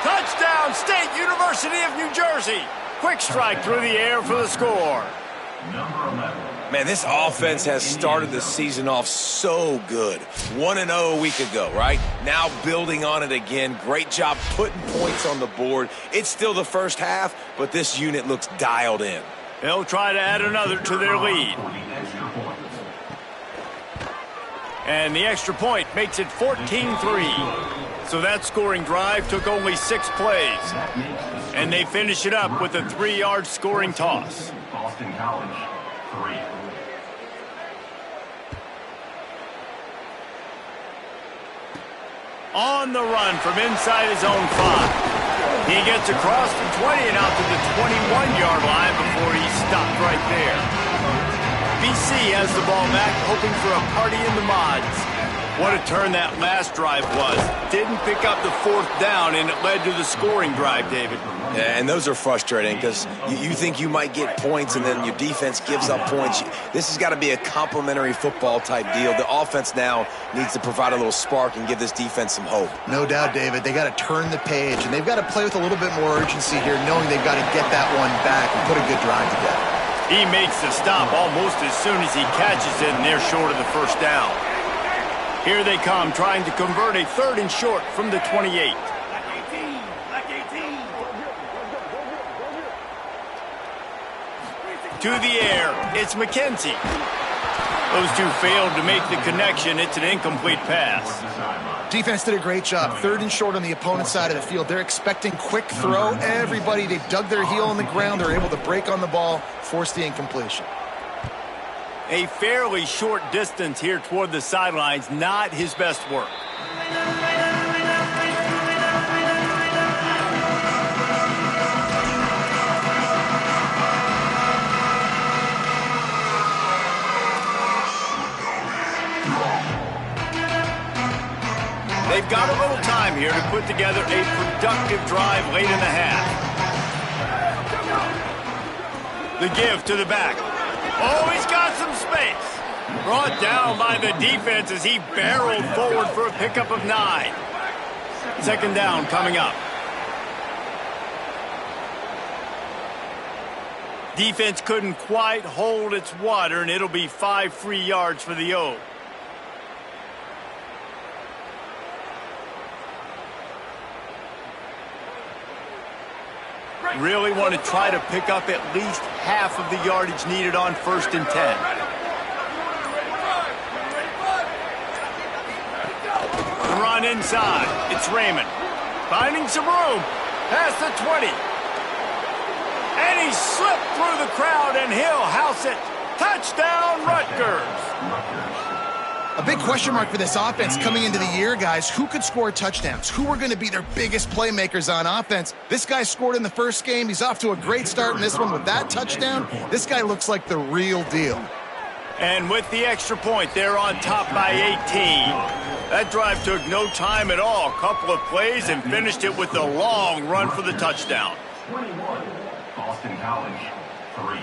Touchdown, State University of New Jersey. Quick strike through the air for the score. Number 11. Man, this offense has started the season off so good. 1-0 a week ago, right? Now building on it again. Great job putting points on the board. It's still the first half, but this unit looks dialed in. They'll try to add another to their lead. And the extra point makes it 14-3. So that scoring drive took only 6 plays. And they finish it up with a 3-yard scoring toss. Boston College, 3. On the run from inside his own 5. He gets across the 20 and out to the 21-yard line before he's stopped right there. BC has the ball back, hoping for a party in the mods. What a turn that last drive was. Didn't pick up the 4th down, and it led to the scoring drive, David. Yeah, and those are frustrating because you think you might get points and then your defense gives up points. This has got to be a complementary football type deal. The offense now needs to provide a little spark and give this defense some hope. No doubt, David. They got to turn the page, and they've got to play with a little bit more urgency here, knowing they've got to get that one back and put a good drive together. He makes the stop almost as soon as he catches it, and they're short of the 1st down. Here they come, trying to convert a 3rd and short from the 28. To the air, it's McKenzie. Those two failed to make the connection. It's an incomplete pass. Defense did a great job. 3rd and short on the opponent's side of the field. They're expecting quick throw. Everybody, they dug their heel on the ground. They're able to break on the ball, force the incompletion. A fairly short distance here toward the sidelines, not his best work. They've got a little time here to put together a productive drive late in the half. The give to the back. Oh, he's got some space. Brought down by the defense as he barreled forward for a pickup of 9. 2nd down coming up. Defense couldn't quite hold its water, and it'll be 5 free yards for the O. Really want to try to pick up at least half of the yardage needed on 1st and 10. The run inside. It's Raymond. Finding some room. Past the 20. And he slipped through the crowd, and he'll house it. Touchdown, Rutgers. A big question mark for this offense coming into the year, guys. Who could score touchdowns? Who are going to be their biggest playmakers on offense? This guy scored in the first game. He's off to a great start in this one with that touchdown. This guy looks like the real deal. And with the extra point, they're on top by 18. That drive took no time at all. Couple of plays and finished it with a long run for the touchdown. 21, Boston College, 3.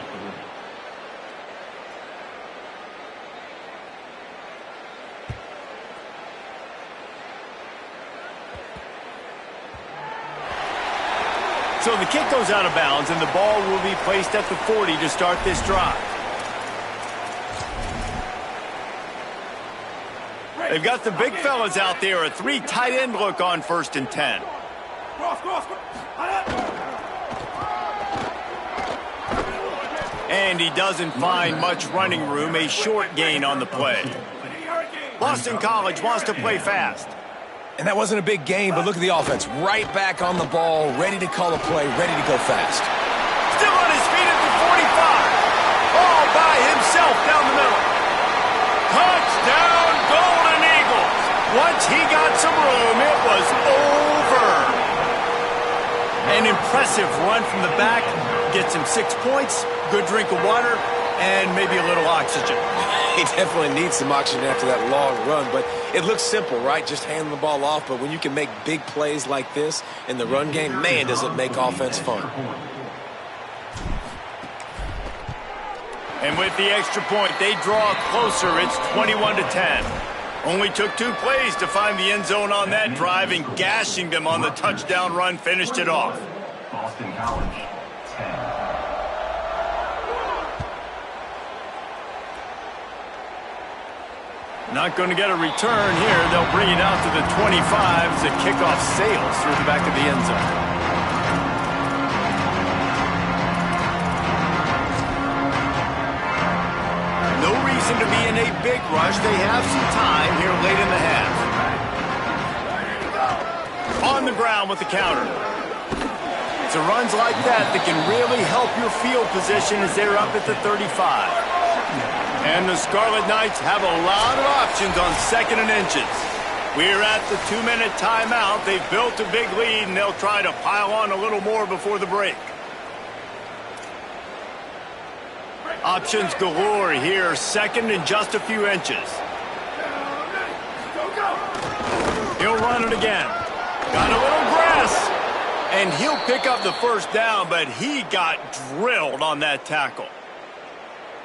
So the kick goes out of bounds, and the ball will be placed at the 40 to start this drive. They've got the big fellas out there, a 3 tight end look on 1st and 10. And he doesn't find much running room, a short gain on the play. Boston College wants to play fast. And that wasn't a big game, but look at the offense. Right back on the ball, ready to call a play, ready to go fast. Still on his feet at the 45. All by himself down the middle. Touchdown, Golden Eagles. Once he got some room, it was over. An impressive run from the back. Gets him 6 points, good drink of water, and maybe a little oxygen. He definitely needs some oxygen after that long run, but it looks simple, right? Just handing the ball off, but when you can make big plays like this in the run game, man, does it make offense fun. And with the extra point, they draw closer. It's 21-10. Only took 2 plays to find the end zone on that drive, and gashing them on the touchdown run finished it off. Boston College, 10. Not going to get a return here. They'll bring it out to the 25 as the kickoff sails through the back of the end zone. No reason to be in a big rush. They have some time here late in the half. On the ground with the counter. It's the runs like that that can really help your field position as they're up at the 35. And the Scarlet Knights have a lot of options on 2nd and inches. We're at the 2-minute timeout. They've built a big lead, and they'll try to pile on a little more before the break. Options galore here. 2nd and just a few inches. He'll run it again. Got a little grass. And he'll pick up the 1st down, but he got drilled on that tackle.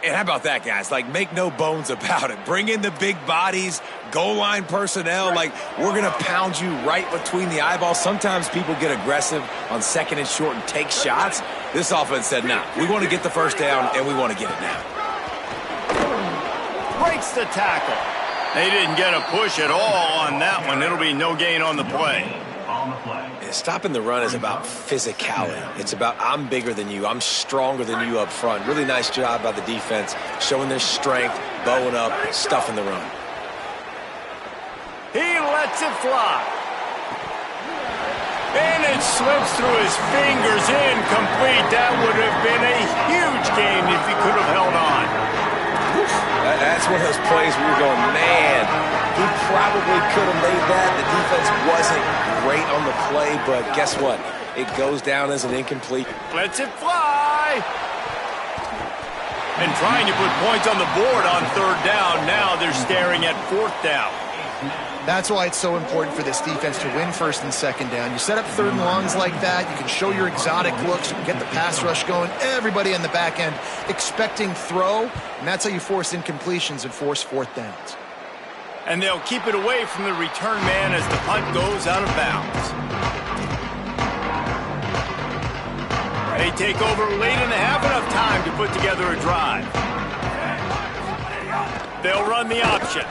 And how about that, guys? Like, make no bones about it. Bring in the big bodies, goal line personnel. Like, we're going to pound you right between the eyeballs. Sometimes people get aggressive on 2nd and short and take shots. This offense said, nah, we want to get the 1st down, and we want to get it now. Breaks the tackle. They didn't get a push at all on that one. It'll be no gain on the play. Stopping the run is about physicality. It's about I'm bigger than you. I'm stronger than you up front. Really nice job by the defense, showing their strength, bowing up, stuffing the run. He lets it fly. And it slips through his fingers, incomplete. That would have been a huge gain if he could have held on. That's one of those plays where you're going, man, he probably could have made that. The defense wasn't great on the play, but guess what? It goes down as an incomplete. Lets it fly. And trying to put points on the board on 3rd down. Now they're staring at 4th down. That's why it's so important for this defense to win 1st and 2nd down. You set up 3rd and longs like that. You can show your exotic looks. You can get the pass rush going. Everybody on the back end expecting throw. And that's how you force incompletions and force 4th downs. And they'll keep it away from the return man as the punt goes out of bounds. They take over late and have enough time to put together a drive. They'll run the option.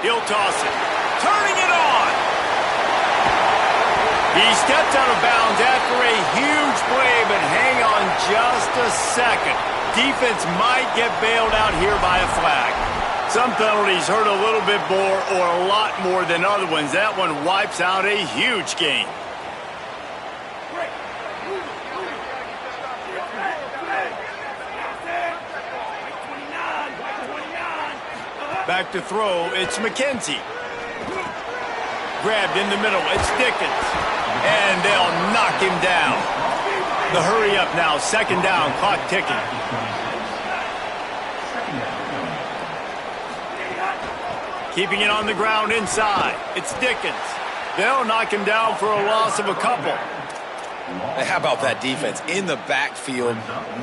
He'll toss it. Turning it on. He steps out of bounds after a huge play, but hang on just a second. Defense might get bailed out here by a flag. Some penalties hurt a little bit more or a lot more than other ones. That one wipes out a huge gain. Back to throw, it's McKenzie. Grabbed in the middle, it's Dickens. And they'll knock him down. The hurry up now, 2nd down, clock ticking. Keeping it on the ground inside, it's Dickens. They'll knock him down for a loss of a couple. Hey, how about that defense? In the backfield,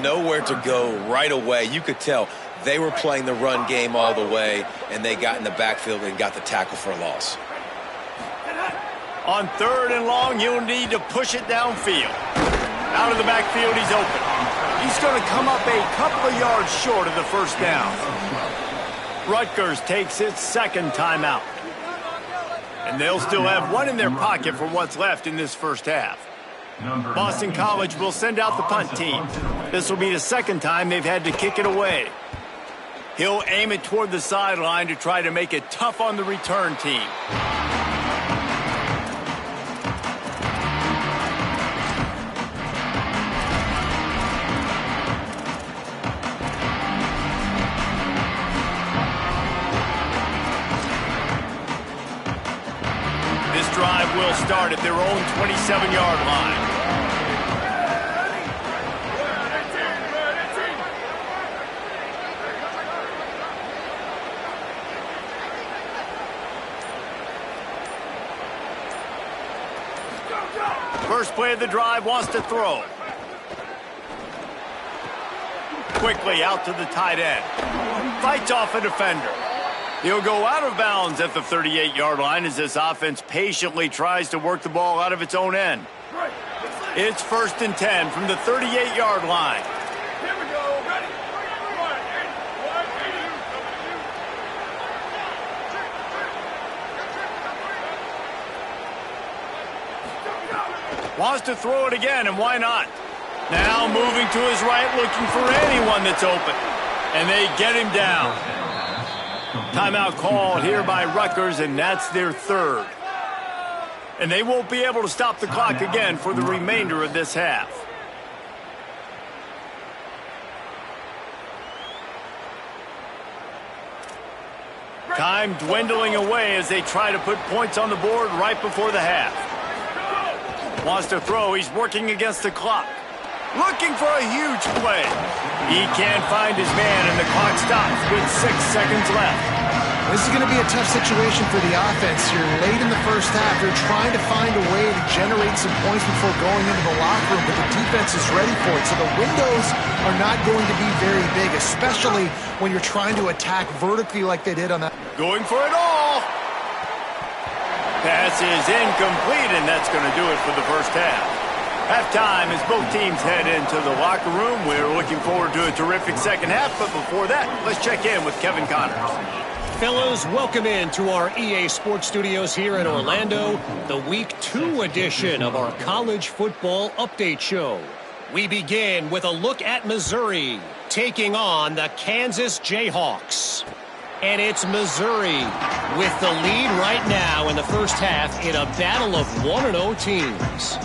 nowhere to go right away. You could tell they were playing the run game all the way, and they got in the backfield and got the tackle for a loss. On 3rd and long, you'll need to push it downfield. Out of the backfield, he's open. He's going to come up a couple of yards short of the 1st down. Rutgers takes its second timeout. And they'll still have one in their pocket for what's left in this first half. Boston College will send out the punt team. This will be the second time they've had to kick it away. He'll aim it toward the sideline to try to make it tough on the return team. This drive will start at their own 27-yard line. First play of the drive, wants to throw. Quickly out to the tight end. Fights off a defender. He'll go out of bounds at the 38-yard line as this offense patiently tries to work the ball out of its own end. It's 1st and 10 from the 38-yard line. Wants to throw it again, and why not? Now moving to his right, looking for anyone that's open. And they get him down. Timeout called here by Rutgers, and that's their third. And they won't be able to stop the clock again for the remainder of this half. Time dwindling away as they try to put points on the board right before the half. Wants to throw. He's working against the clock. Looking for a huge play. He can't find his man, and the clock stops with 6 seconds left. This is going to be a tough situation for the offense here. Late in the first half, they're trying to find a way to generate some points before going into the locker room, but the defense is ready for it. So the windows are not going to be very big, especially when you're trying to attack vertically like they did on that. Going for it all. Pass is incomplete, and that's going to do it for the first half. Halftime as both teams head into the locker room. We're looking forward to a terrific second half, but before that, let's check in with Kevin Connors. Fellows, welcome in to our EA Sports Studios here in Orlando, the Week 2 edition of our College Football Update Show. We begin with a look at Missouri taking on the Kansas Jayhawks. And it's Missouri with the lead right now in the first half in a battle of 1-0 teams.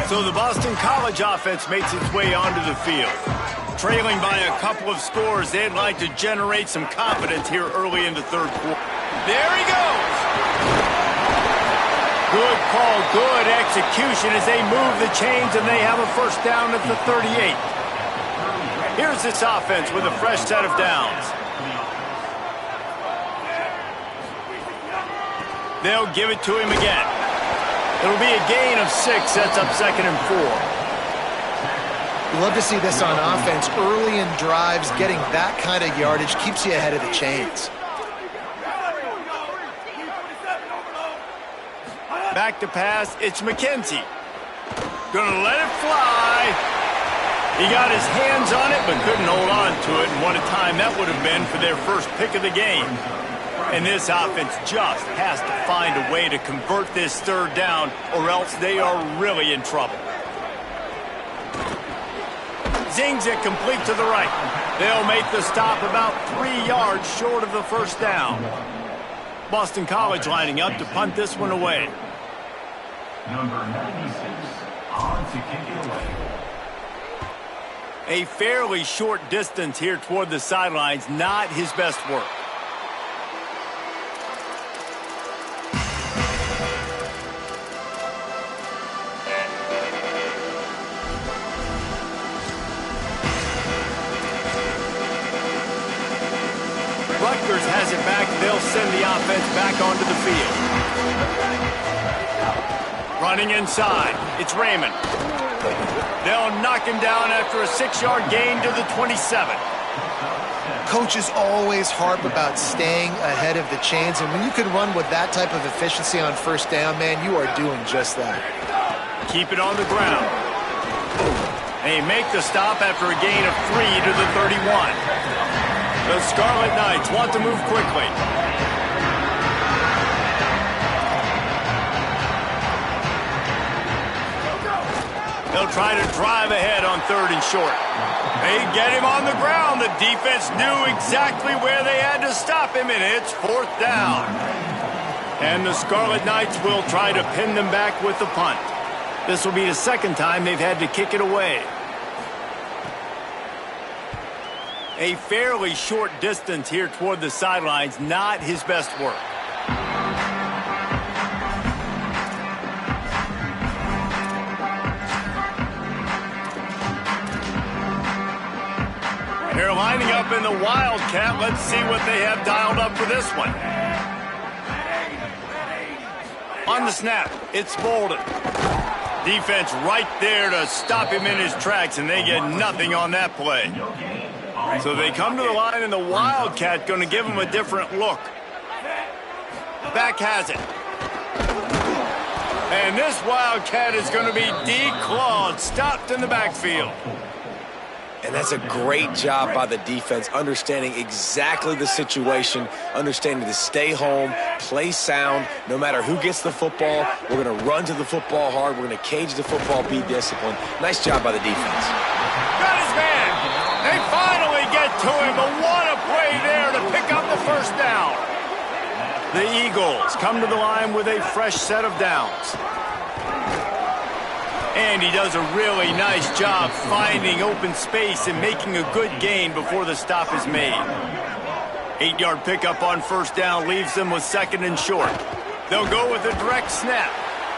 So the Boston College offense makes its way onto the field. Trailing by a couple of scores, they'd like to generate some confidence here early in the third quarter. There he goes! Good call, good execution as they move the chains, and they have a first down at the 38. Here's this offense with a fresh set of downs. They'll give it to him again. It'll be a gain of 6, sets up 2nd and 4. You love to see this on offense. Early in drives, getting that kind of yardage keeps you ahead of the chains. Back to pass, it's McKenzie. Gonna let it fly. He got his hands on it, but couldn't hold on to it. And what a time that would have been for their first pick of the game. And this offense just has to find a way to convert this third down, or else they are really in trouble. Zings it complete to the right. They'll make the stop about 3 yards short of the first down. Boston College lining up to punt this one away. Number 96, on to kick it away. A fairly short distance here toward the sidelines, not his best work. Rutgers has it back. They'll send the offense back onto the field. Running inside. It's Raymond. They'll knock him down after a 6-yard gain to the 27. Coaches always harp about staying ahead of the chains, and when you can run with that type of efficiency on first down, man, you are doing just that. keep it on the ground. They make the stop after a gain of 3 to the 31. The Scarlet Knights want to move quickly. They'll try to drive ahead on 3rd and short. They get him on the ground. The defense knew exactly where they had to stop him, and it's 4th down. And the Scarlet Knights will try to pin them back with the punt. This will be the 2nd time they've had to kick it away. A fairly short distance here toward the sidelines, not his best work. They're lining up in the Wildcat. Let's see what they have dialed up for this one. On the snap, it's Bolden. Defense right there to stop him in his tracks, and they get nothing on that play. So they come to the line, and the Wildcat going to give him a different look. Back has it. And this Wildcat is going to be declawed, stopped in the backfield. And that's a great job by the defense, understanding exactly the situation, understanding to stay home, play sound, no matter who gets the football. We're going to run to the football hard. We're going to cage the football, be disciplined. Nice job by the defense. Got his man. They finally get to him, but what a play there to pick up the 1st down. The Eagles come to the line with a fresh set of downs. And he does a really nice job finding open space and making a good gain before the stop is made. 8-yard pickup on 1st down leaves them with 2nd and short. They'll go with a direct snap.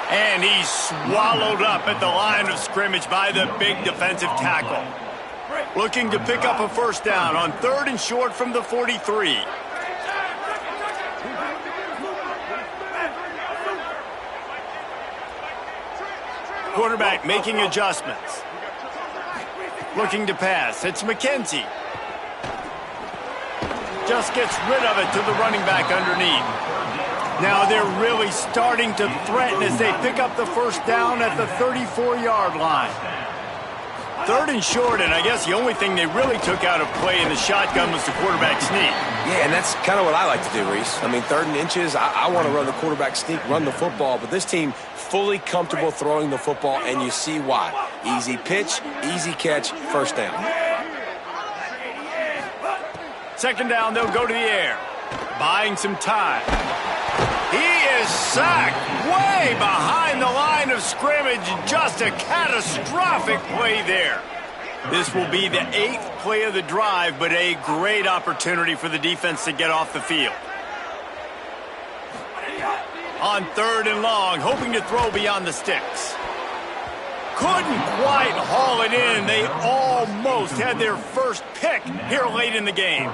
And he's swallowed up at the line of scrimmage by the big defensive tackle. Looking to pick up a 1st down on 3rd and short from the 43. Quarterback making adjustments. Looking to pass. It's McKenzie. Just gets rid of it to the running back underneath. Now they're really starting to threaten as they pick up the 1st down at the 34-yard line. 3rd and short, and I guess the only thing they really took out of play in the shotgun was the quarterback sneak. Yeah, and that's kind of what I like to do, Reese. I mean, 3rd and inches, I want to run the quarterback sneak, run the football, but this team fully comfortable throwing the football, and you see why. Easy pitch, easy catch, 1st down. 2nd down, they'll go to the air. Buying some time. He is sacked way behind the line of scrimmage. Just a catastrophic play there. This will be the 8th play of the drive, but a great opportunity for the defense to get off the field. On 3rd and long, hoping to throw beyond the sticks. Couldn't quite haul it in. They almost had their first pick here late in the game.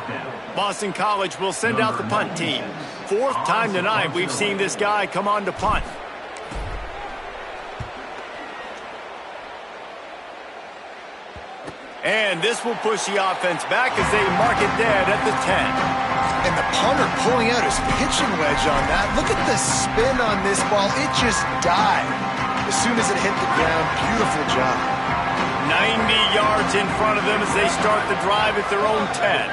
Boston College will send out the punt team. 4th time tonight we've seen this guy come on to punt. And this will push the offense back as they mark it dead at the 10. And the punter pulling out his pitching wedge on that. Look at the spin on this ball. It just died as soon as it hit the ground. Beautiful job. 90 yards in front of them as they start the drive at their own 10.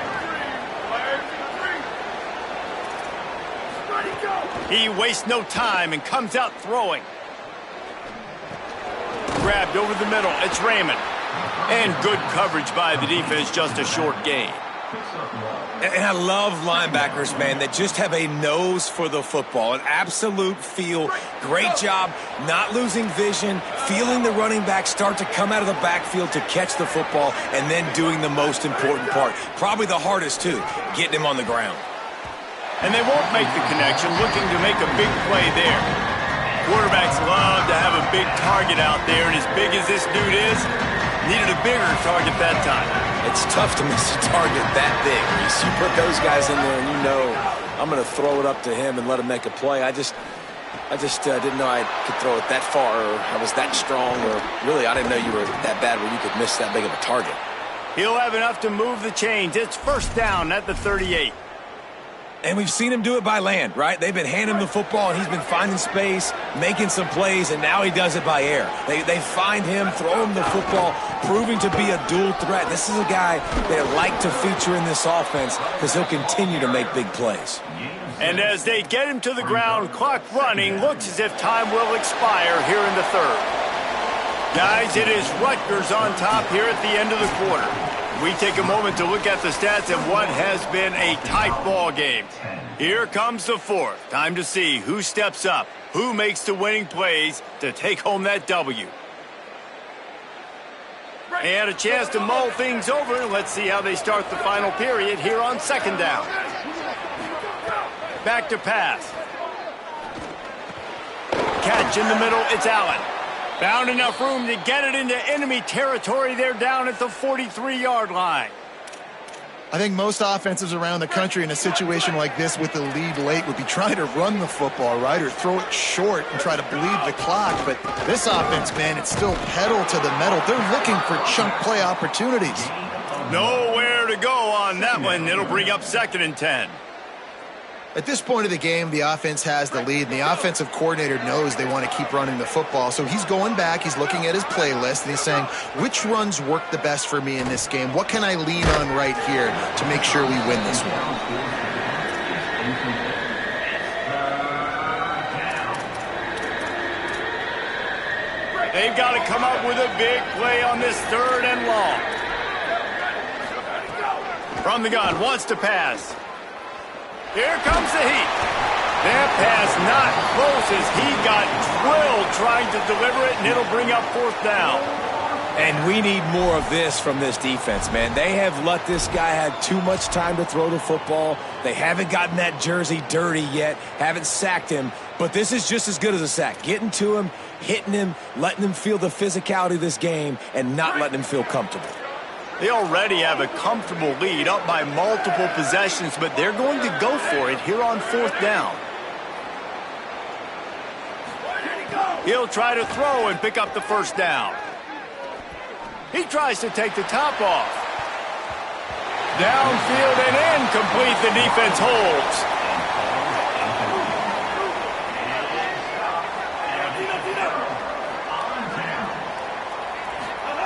He wastes no time and comes out throwing. Grabbed over the middle. It's Raymond. And good coverage by the defense, just a short gain. And I love linebackers, man, that just have a nose for the football, an absolute feel. Great job not losing vision, feeling the running back start to come out of the backfield to catch the football, and then doing the most important part. Probably the hardest, too, getting him on the ground. And they won't make the connection, looking to make a big play there. Quarterbacks love to have a big target out there, and as big as this dude is, needed a bigger target that time. It's tough to miss a target that big. You put those guys in there, and you know I'm going to throw it up to him and let him make a play. I just didn't know I could throw it that far, or I was that strong, or really I didn't know you were that bad where you could miss that big of a target. He'll have enough to move the chains. It's 1st down at the 38. And we've seen him do it by land, right? They've been handing him the football, and he's been finding space, making some plays, and now he does it by air. They find him, throw him the football, proving to be a dual threat. This is a guy they like to feature in this offense because he'll continue to make big plays. And as they get him to the ground, clock running, looks as if time will expire here in the third. Guys, it is Rutgers on top here at the end of the quarter. We take a moment to look at the stats of what has been a tight ball game. Here comes the fourth. Time to see who steps up, who makes the winning plays to take home that W. And a chance to mull things over. Let's see how they start the final period here on second down. Back to pass. Catch in the middle, it's Allen. Found enough room to get it into enemy territory. They're down at the 43-yard line. I think most offenses around the country in a situation like this with the lead late would be trying to run the football, right, or throw it short and try to bleed the clock. But this offense, man, it's still pedal to the metal. They're looking for chunk play opportunities. Nowhere to go on that one. It'll bring up 2nd and 10. At this point of the game, the offense has the lead, and the offensive coordinator knows they want to keep running the football. So he's going back, he's looking at his playlist, and he's saying, which runs work the best for me in this game? What can I lean on right here to make sure we win this one? They've got to come up with a big play on this 3rd and long. From the gun, wants to pass. Here comes the heat. That pass not close as he got drilled trying to deliver it, and it'll bring up 4th down. And we need more of this from this defense, man. They have let this guy have too much time to throw the football. They haven't gotten that jersey dirty yet, haven't sacked him. But this is just as good as a sack. Getting to him, hitting him, letting him feel the physicality of this game, and not letting him feel comfortable. They already have a comfortable lead up by multiple possessions, but they're going to go for it here on 4th down. He'll try to throw and pick up the 1st down. He tries to take the top off. Downfield and incomplete. The defense holds.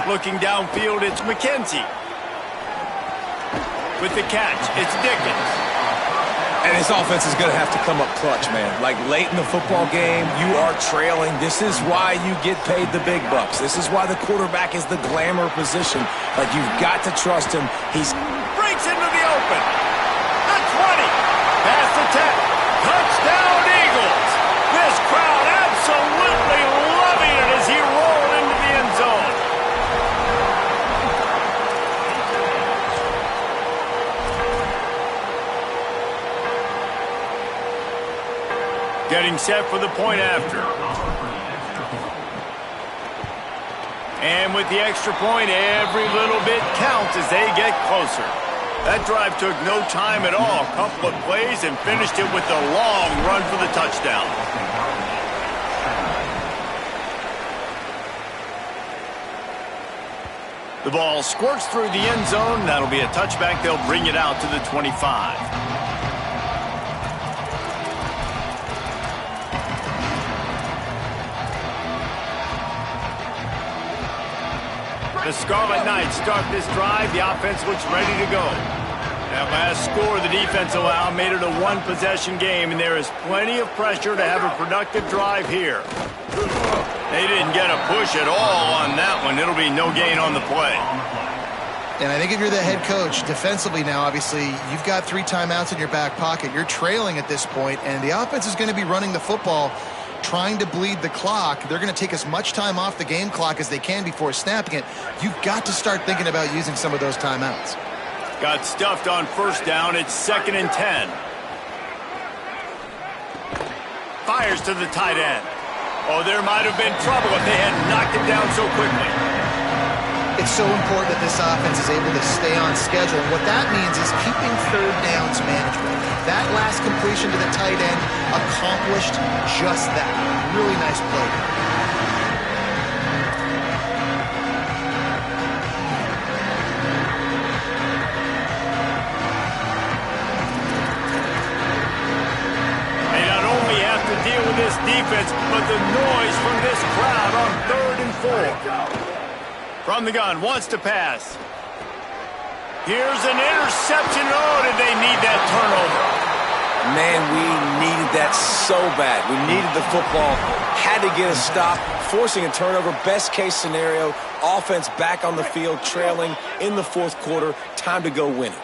Looking downfield, it's McKenzie. With the catch, it's Dickens. And his offense is going to have to come up clutch, man. Like late in the football game, you are trailing. This is why you get paid the big bucks. This is why the quarterback is the glamour position. Like, you've got to trust him. He's breaks into the open. The 20. Past the 10. Touchdown, Eagles. This crowd absolutely loving it as he rolled into the end zone. Getting set for the point after. And with the extra point, every little bit counts as they get closer. That drive took no time at all. A couple of plays and finished it with a long run for the touchdown. The ball squirts through the end zone. That'll be a touchback. They'll bring it out to the 25. The Scarlet Knights start this drive. The offense looks ready to go. That last score the defense allowed made it a one-possession game, and there is plenty of pressure to have a productive drive here. They didn't get a push at all on that one. It'll be no gain on the play. And I think if you're the head coach, defensively now, obviously, you've got 3 timeouts in your back pocket. You're trailing at this point, and the offense is going to be running the football, trying to bleed the clock. They're going to take as much time off the game clock as they can before snapping it. You've got to start thinking about using some of those timeouts. Got stuffed on 1st down. It's 2nd and 10. Fires to the tight end. Oh, there might have been trouble if they had knocked it down so quickly. It's so important that this offense is able to stay on schedule. And what that means is keeping 3rd downs manageable. That last completion to the tight end accomplished just that. Really nice play. defense, but the noise from this crowd on 3rd and 4. From the gun, wants to pass. Here's an interception. Oh, did they need that turnover? Man, we needed that so bad. We needed the football, had to get a stop, forcing a turnover. Best case scenario, offense back on the field, trailing in the 4th quarter. Time to go win it.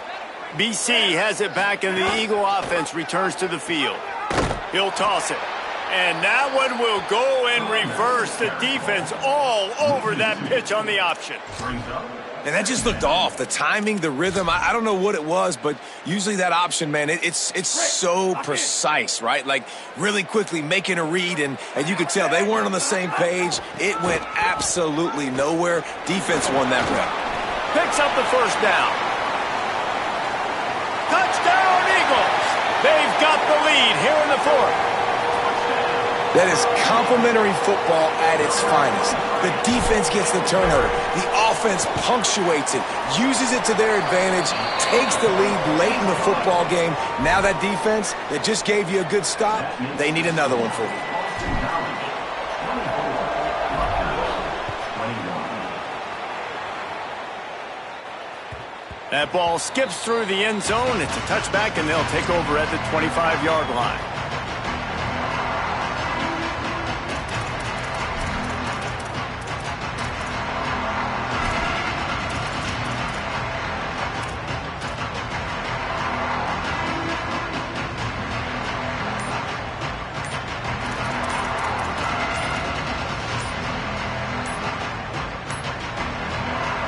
BC has it back, and the Eagle offense returns to the field. He'll toss it. And that one will go in reverse. The defense all over that pitch on the option. And that just looked off. The timing, the rhythm, I don't know what it was, but usually that option, man, it's so precise, right? Like really quickly making a read, and you could tell they weren't on the same page. It went absolutely nowhere. Defense won that rep. Picks up the first down. Touchdown, Eagles! They've got the lead here in the 4th. That is complimentary football at its finest. The defense gets the turnover. The offense punctuates it, uses it to their advantage, takes the lead late in the football game. Now that defense that just gave you a good stop, they need another one for you. That ball skips through the end zone. It's a touchback, and they'll take over at the 25-yard line.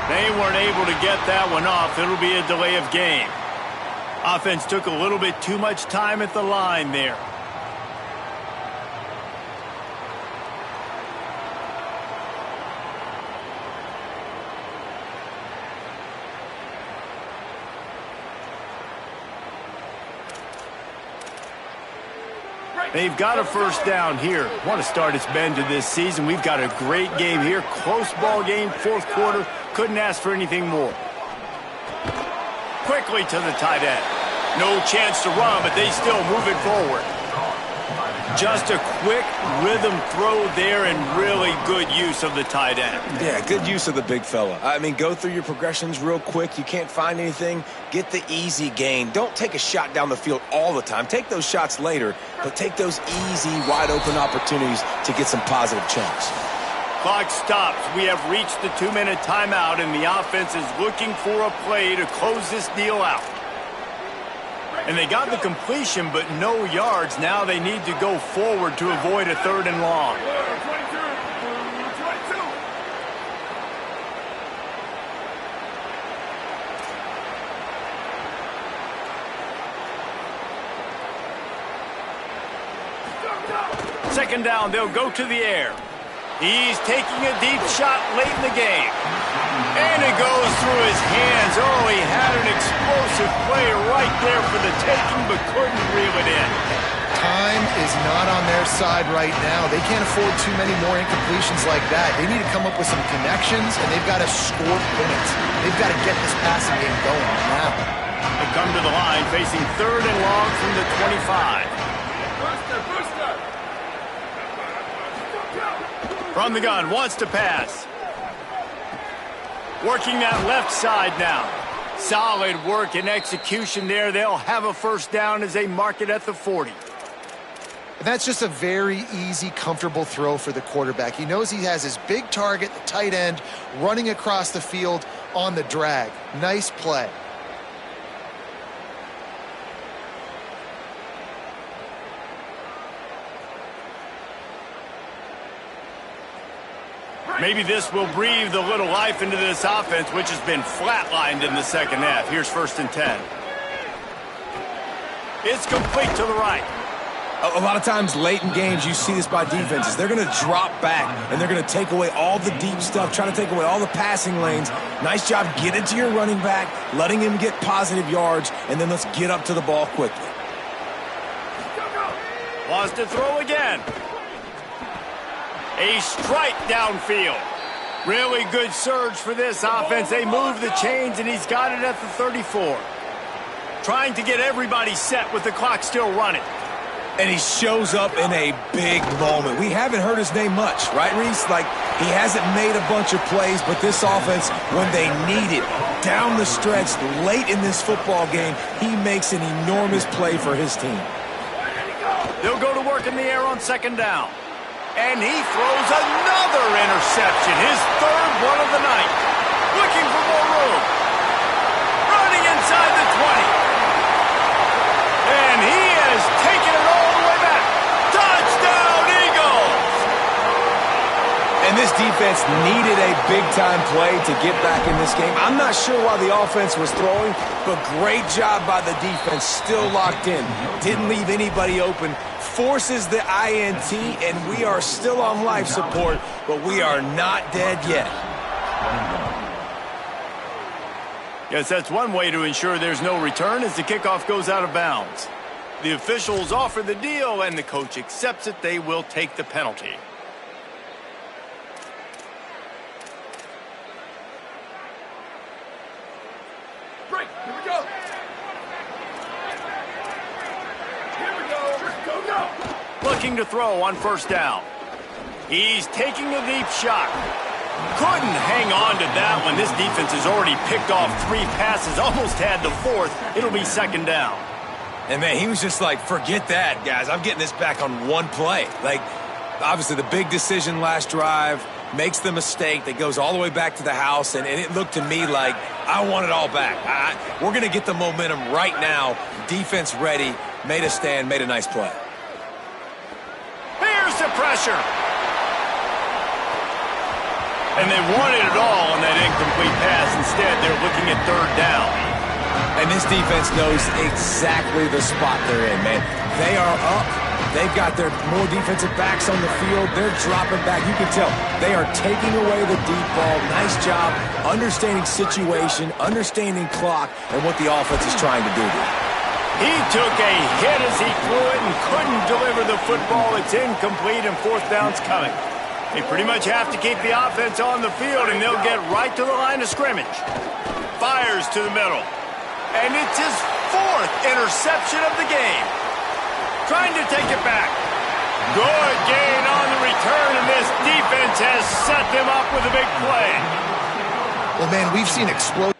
They weren't able to get that one off. It'll be a delay of game. Offense took a little bit too much time at the line there. They've got a first down here. What a start it's been to this season. We've got a great game here. Close ball game, 4th quarter. Couldn't ask for anything more. Quickly to the tight end. No chance to run, but they still move it forward. Just a quick rhythm throw there and really good use of the tight end. Yeah, good use of the big fella. I mean, go through your progressions real quick. You can't find anything. Get the easy gain. Don't take a shot down the field all the time. Take those shots later, but take those easy, wide-open opportunities to get some positive chunks. Clock stops. We have reached the 2-minute timeout, and the offense is looking for a play to close this deal out. And they got the completion, but no yards. Now they need to go forward to avoid a 3rd and long. Second down, they'll go to the air. He's taking a deep shot late in the game. And it goes through his hands. Oh, he had an explosive play right there for the taking, but couldn't reel it in. Time is not on their side right now. They can't afford too many more incompletions like that. They need to come up with some connections, and they've got to score points. They've got to get this passing game going now. They come to the line facing 3rd and long from the 25. From the gun, wants to pass. Working that left side now. Solid work and execution there. They'll have a first down as they mark it at the 40. And that's just a very easy, comfortable throw for the quarterback. He knows he has his big target, the tight end, running across the field on the drag. Nice play. Maybe this will breathe a little life into this offense, which has been flatlined in the second half. Here's 1st and 10. It's complete to the right. A lot of times late in games, you see this by defenses. They're going to drop back, and they're going to take away all the deep stuff, try to take away all the passing lanes. Nice job getting to your running back, letting him get positive yards, and then let's get up to the ball quickly. Wants to throw again. A strike downfield. Really good surge for this offense. They move the chains, and he's got it at the 34. Trying to get everybody set with the clock still running. And he shows up in a big moment. We haven't heard his name much, right, Reese? Like, he hasn't made a bunch of plays, but this offense, when they need it, down the stretch, late in this football game, he makes an enormous play for his team. They'll go to work in the air on second down. And he throws another interception, his third one of the night. Looking for more room. Running inside the 20. And he has taken it all the way back. Touchdown, Eagles! And this defense needed a big-time play to get back in this game. I'm not sure why the offense was throwing, but great job by the defense, still locked in. Didn't leave anybody open. Forces the INT, and we are still on life support, but we are not dead yet. Yes, that's one way to ensure there's no return as the kickoff goes out of bounds. The officials offer the deal, and the coach accepts it. They will take the penalty. Break. Here we go. Here we go. Go. Looking to throw on first down. He's taking a deep shot. Couldn't hang on to that one. This defense has already picked off 3 passes, almost had the 4th. It'll be second down. And, man, he was just like, forget that, guys. I'm getting this back on one play. Like, obviously, the big decision last drive, makes the mistake that goes all the way back to the house, and it looked to me like I want it all back. We're going to get the momentum right now. Defense ready, made a stand, made a nice play. Here's the pressure. And they wanted it all on that incomplete pass. Instead, they're looking at third down. And this defense knows exactly the spot they're in, man. They are up. They've got their more defensive backs on the field. They're dropping back. You can tell they are taking away the deep ball. Nice job understanding situation, understanding clock, and what the offense is trying to do there. He took a hit as he threw it and couldn't deliver the football. It's incomplete, and fourth down's coming. They pretty much have to keep the offense on the field, and they'll get right to the line of scrimmage. Fires to the middle. And it's his 4th interception of the game. Trying to take it back. Good gain on the return, and this defense has set them up with a big play. Well, man, we've seen explosive.